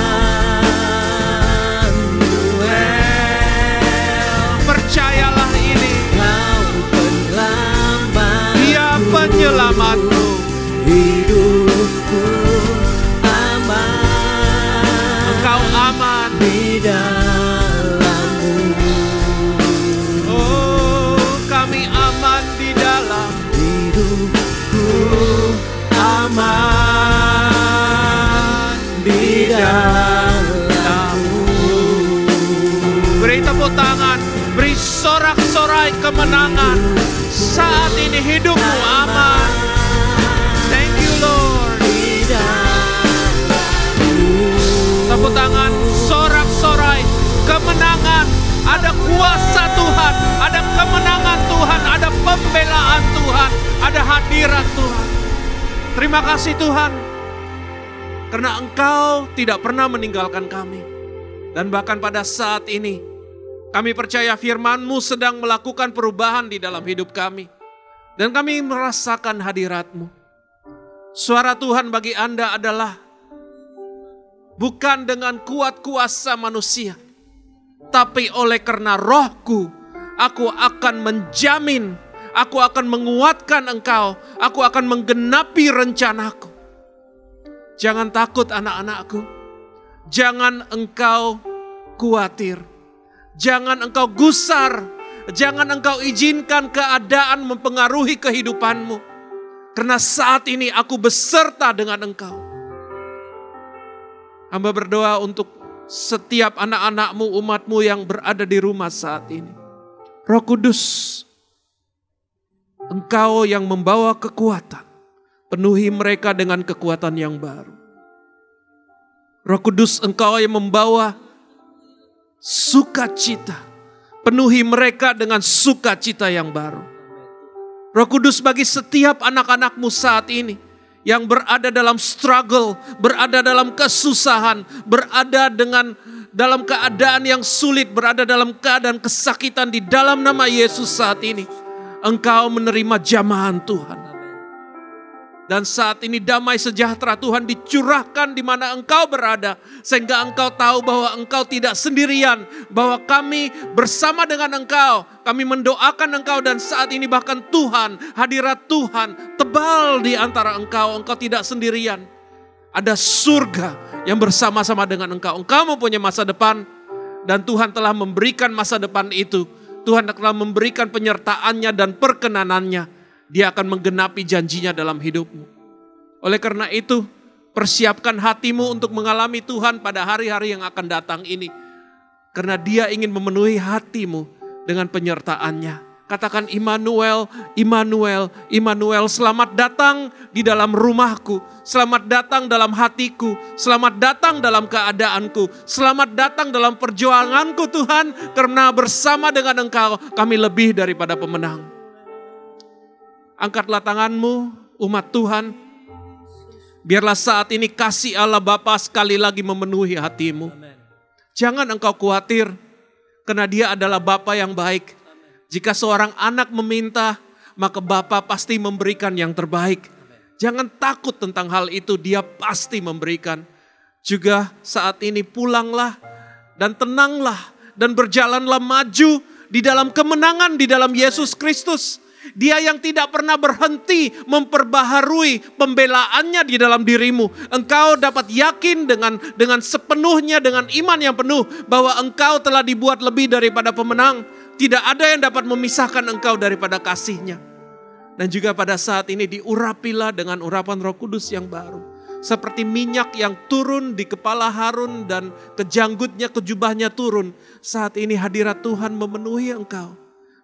Percayalah ini, Dia penyelamat-Mu. Hidupku aman, Engkau aman di dalam-Mu. Oh, kami aman di dalam. Hidupku aman di dalam-Mu. Beri tepuk tangan, beri sorak-sorai kemenangan. Saat ini hidupmu aman. Thank you Lord. Tepuk tangan, sorak-sorai kemenangan. Ada kuasa Tuhan, ada kemenangan Tuhan, ada pembelaan Tuhan, ada hadirat Tuhan. Terima kasih Tuhan, karena Engkau tidak pernah meninggalkan kami. Dan bahkan pada saat ini, kami percaya firman-Mu sedang melakukan perubahan di dalam hidup kami. Dan kami merasakan hadirat-Mu. Suara Tuhan bagi Anda adalah bukan dengan kuat kuasa manusia, tapi oleh karena Roh-Ku, aku akan menjamin, aku akan menguatkan engkau, aku akan menggenapi rencanaku. Jangan takut anak-anakku, jangan engkau khawatir. Jangan engkau gusar, jangan engkau izinkan keadaan mempengaruhi kehidupanmu. Karena saat ini aku beserta dengan engkau. Hamba berdoa untuk setiap anak-anakmu, umatmu yang berada di rumah saat ini. Roh Kudus, Engkau yang membawa kekuatan, penuhi mereka dengan kekuatan yang baru. Roh Kudus, Engkau yang membawa sukacita, penuhi mereka dengan sukacita yang baru. Roh Kudus, bagi setiap anak-anakmu saat ini yang berada dalam struggle, berada dalam kesusahan, berada dalam keadaan yang sulit, berada dalam keadaan kesakitan, di dalam nama Yesus saat ini, Engkau menerima jamahan Tuhan. Dan saat ini damai sejahtera Tuhan dicurahkan di mana Engkau berada. Sehingga Engkau tahu bahwa Engkau tidak sendirian. Bahwa kami bersama dengan Engkau. Kami mendoakan Engkau dan saat ini bahkan Tuhan, hadirat Tuhan tebal di antara Engkau. Engkau tidak sendirian. Ada surga yang bersama-sama dengan Engkau. Engkau mempunyai masa depan dan Tuhan telah memberikan masa depan itu. Tuhan telah memberikan penyertaannya dan perkenanannya. Dia akan menggenapi janjinya dalam hidupmu. Oleh karena itu, persiapkan hatimu untuk mengalami Tuhan pada hari-hari yang akan datang ini. Karena Dia ingin memenuhi hatimu dengan penyertaannya. Katakan Immanuel, Immanuel, Immanuel, selamat datang di dalam rumahku. Selamat datang dalam hatiku. Selamat datang dalam keadaanku. Selamat datang dalam perjuanganku Tuhan. Karena bersama dengan Engkau kami lebih daripada pemenang. Angkatlah tanganmu, umat Tuhan. Biarlah saat ini kasih Allah Bapa sekali lagi memenuhi hatimu. Jangan engkau khawatir, karena Dia adalah Bapa yang baik. Jika seorang anak meminta, maka Bapa pasti memberikan yang terbaik. Jangan takut tentang hal itu, Dia pasti memberikan. Juga saat ini pulanglah dan tenanglah dan berjalanlah maju di dalam kemenangan di dalam Yesus Kristus. Dia yang tidak pernah berhenti memperbaharui pembelaannya di dalam dirimu. Engkau dapat yakin dengan sepenuhnya, dengan iman yang penuh bahwa engkau telah dibuat lebih daripada pemenang. Tidak ada yang dapat memisahkan engkau daripada kasih-Nya. Dan juga pada saat ini diurapilah dengan urapan Roh Kudus yang baru. Seperti minyak yang turun di kepala Harun dan ke janggutnya, ke jubahnya turun. Saat ini hadirat Tuhan memenuhi engkau.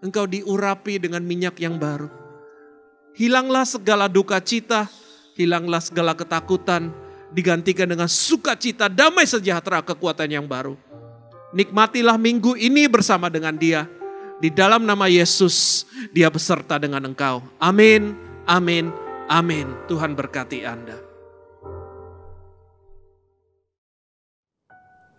Engkau diurapi dengan minyak yang baru. Hilanglah segala duka cita, hilanglah segala ketakutan, digantikan dengan sukacita, damai sejahtera, kekuatan yang baru. Nikmatilah minggu ini bersama dengan Dia. Di dalam nama Yesus, Dia beserta dengan engkau. Amin, amin, amin. Tuhan berkati Anda.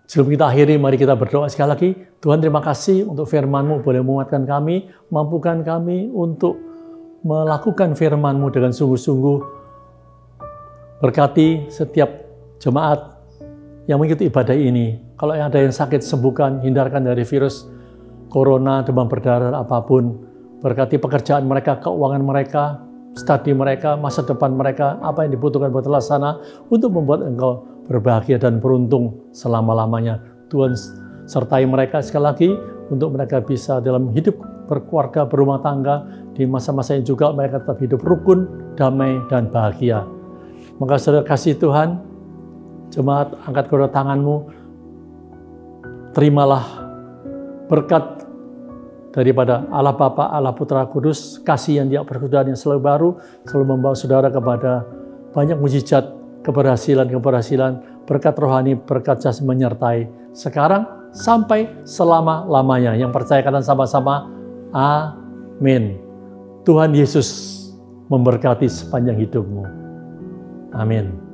Sebelum kita akhiri, mari kita berdoa sekali lagi. Tuhan, terima kasih untuk firman-Mu boleh menguatkan kami, mampukan kami untuk melakukan firman-Mu dengan sungguh-sungguh. Berkati setiap jemaat yang mengikuti ibadah ini. Kalau ada yang sakit, sembuhkan, hindarkan dari virus corona, demam berdarah, apapun. Berkati pekerjaan mereka, keuangan mereka, studi mereka, masa depan mereka, apa yang dibutuhkan buat terlaksana untuk membuat engkau berbahagia dan beruntung selama-lamanya. Tuhan sertai mereka sekali lagi untuk mereka bisa dalam hidup berkeluarga, berumah tangga, di masa-masa yang juga mereka tetap hidup rukun, damai, dan bahagia. Maka saudara kasih Tuhan, jemaat angkat kedua tanganmu, terimalah berkat daripada Allah Bapa, Allah Putra Kudus, kasih yang Dia persekutuan yang selalu baru, selalu membawa saudara kepada banyak mujizat, keberhasilan, berkat rohani, berkat jasmani menyertai sekarang sampai selama-lamanya. Yang percaya katakan sama-sama, amin. Tuhan Yesus memberkati sepanjang hidupmu. Amin.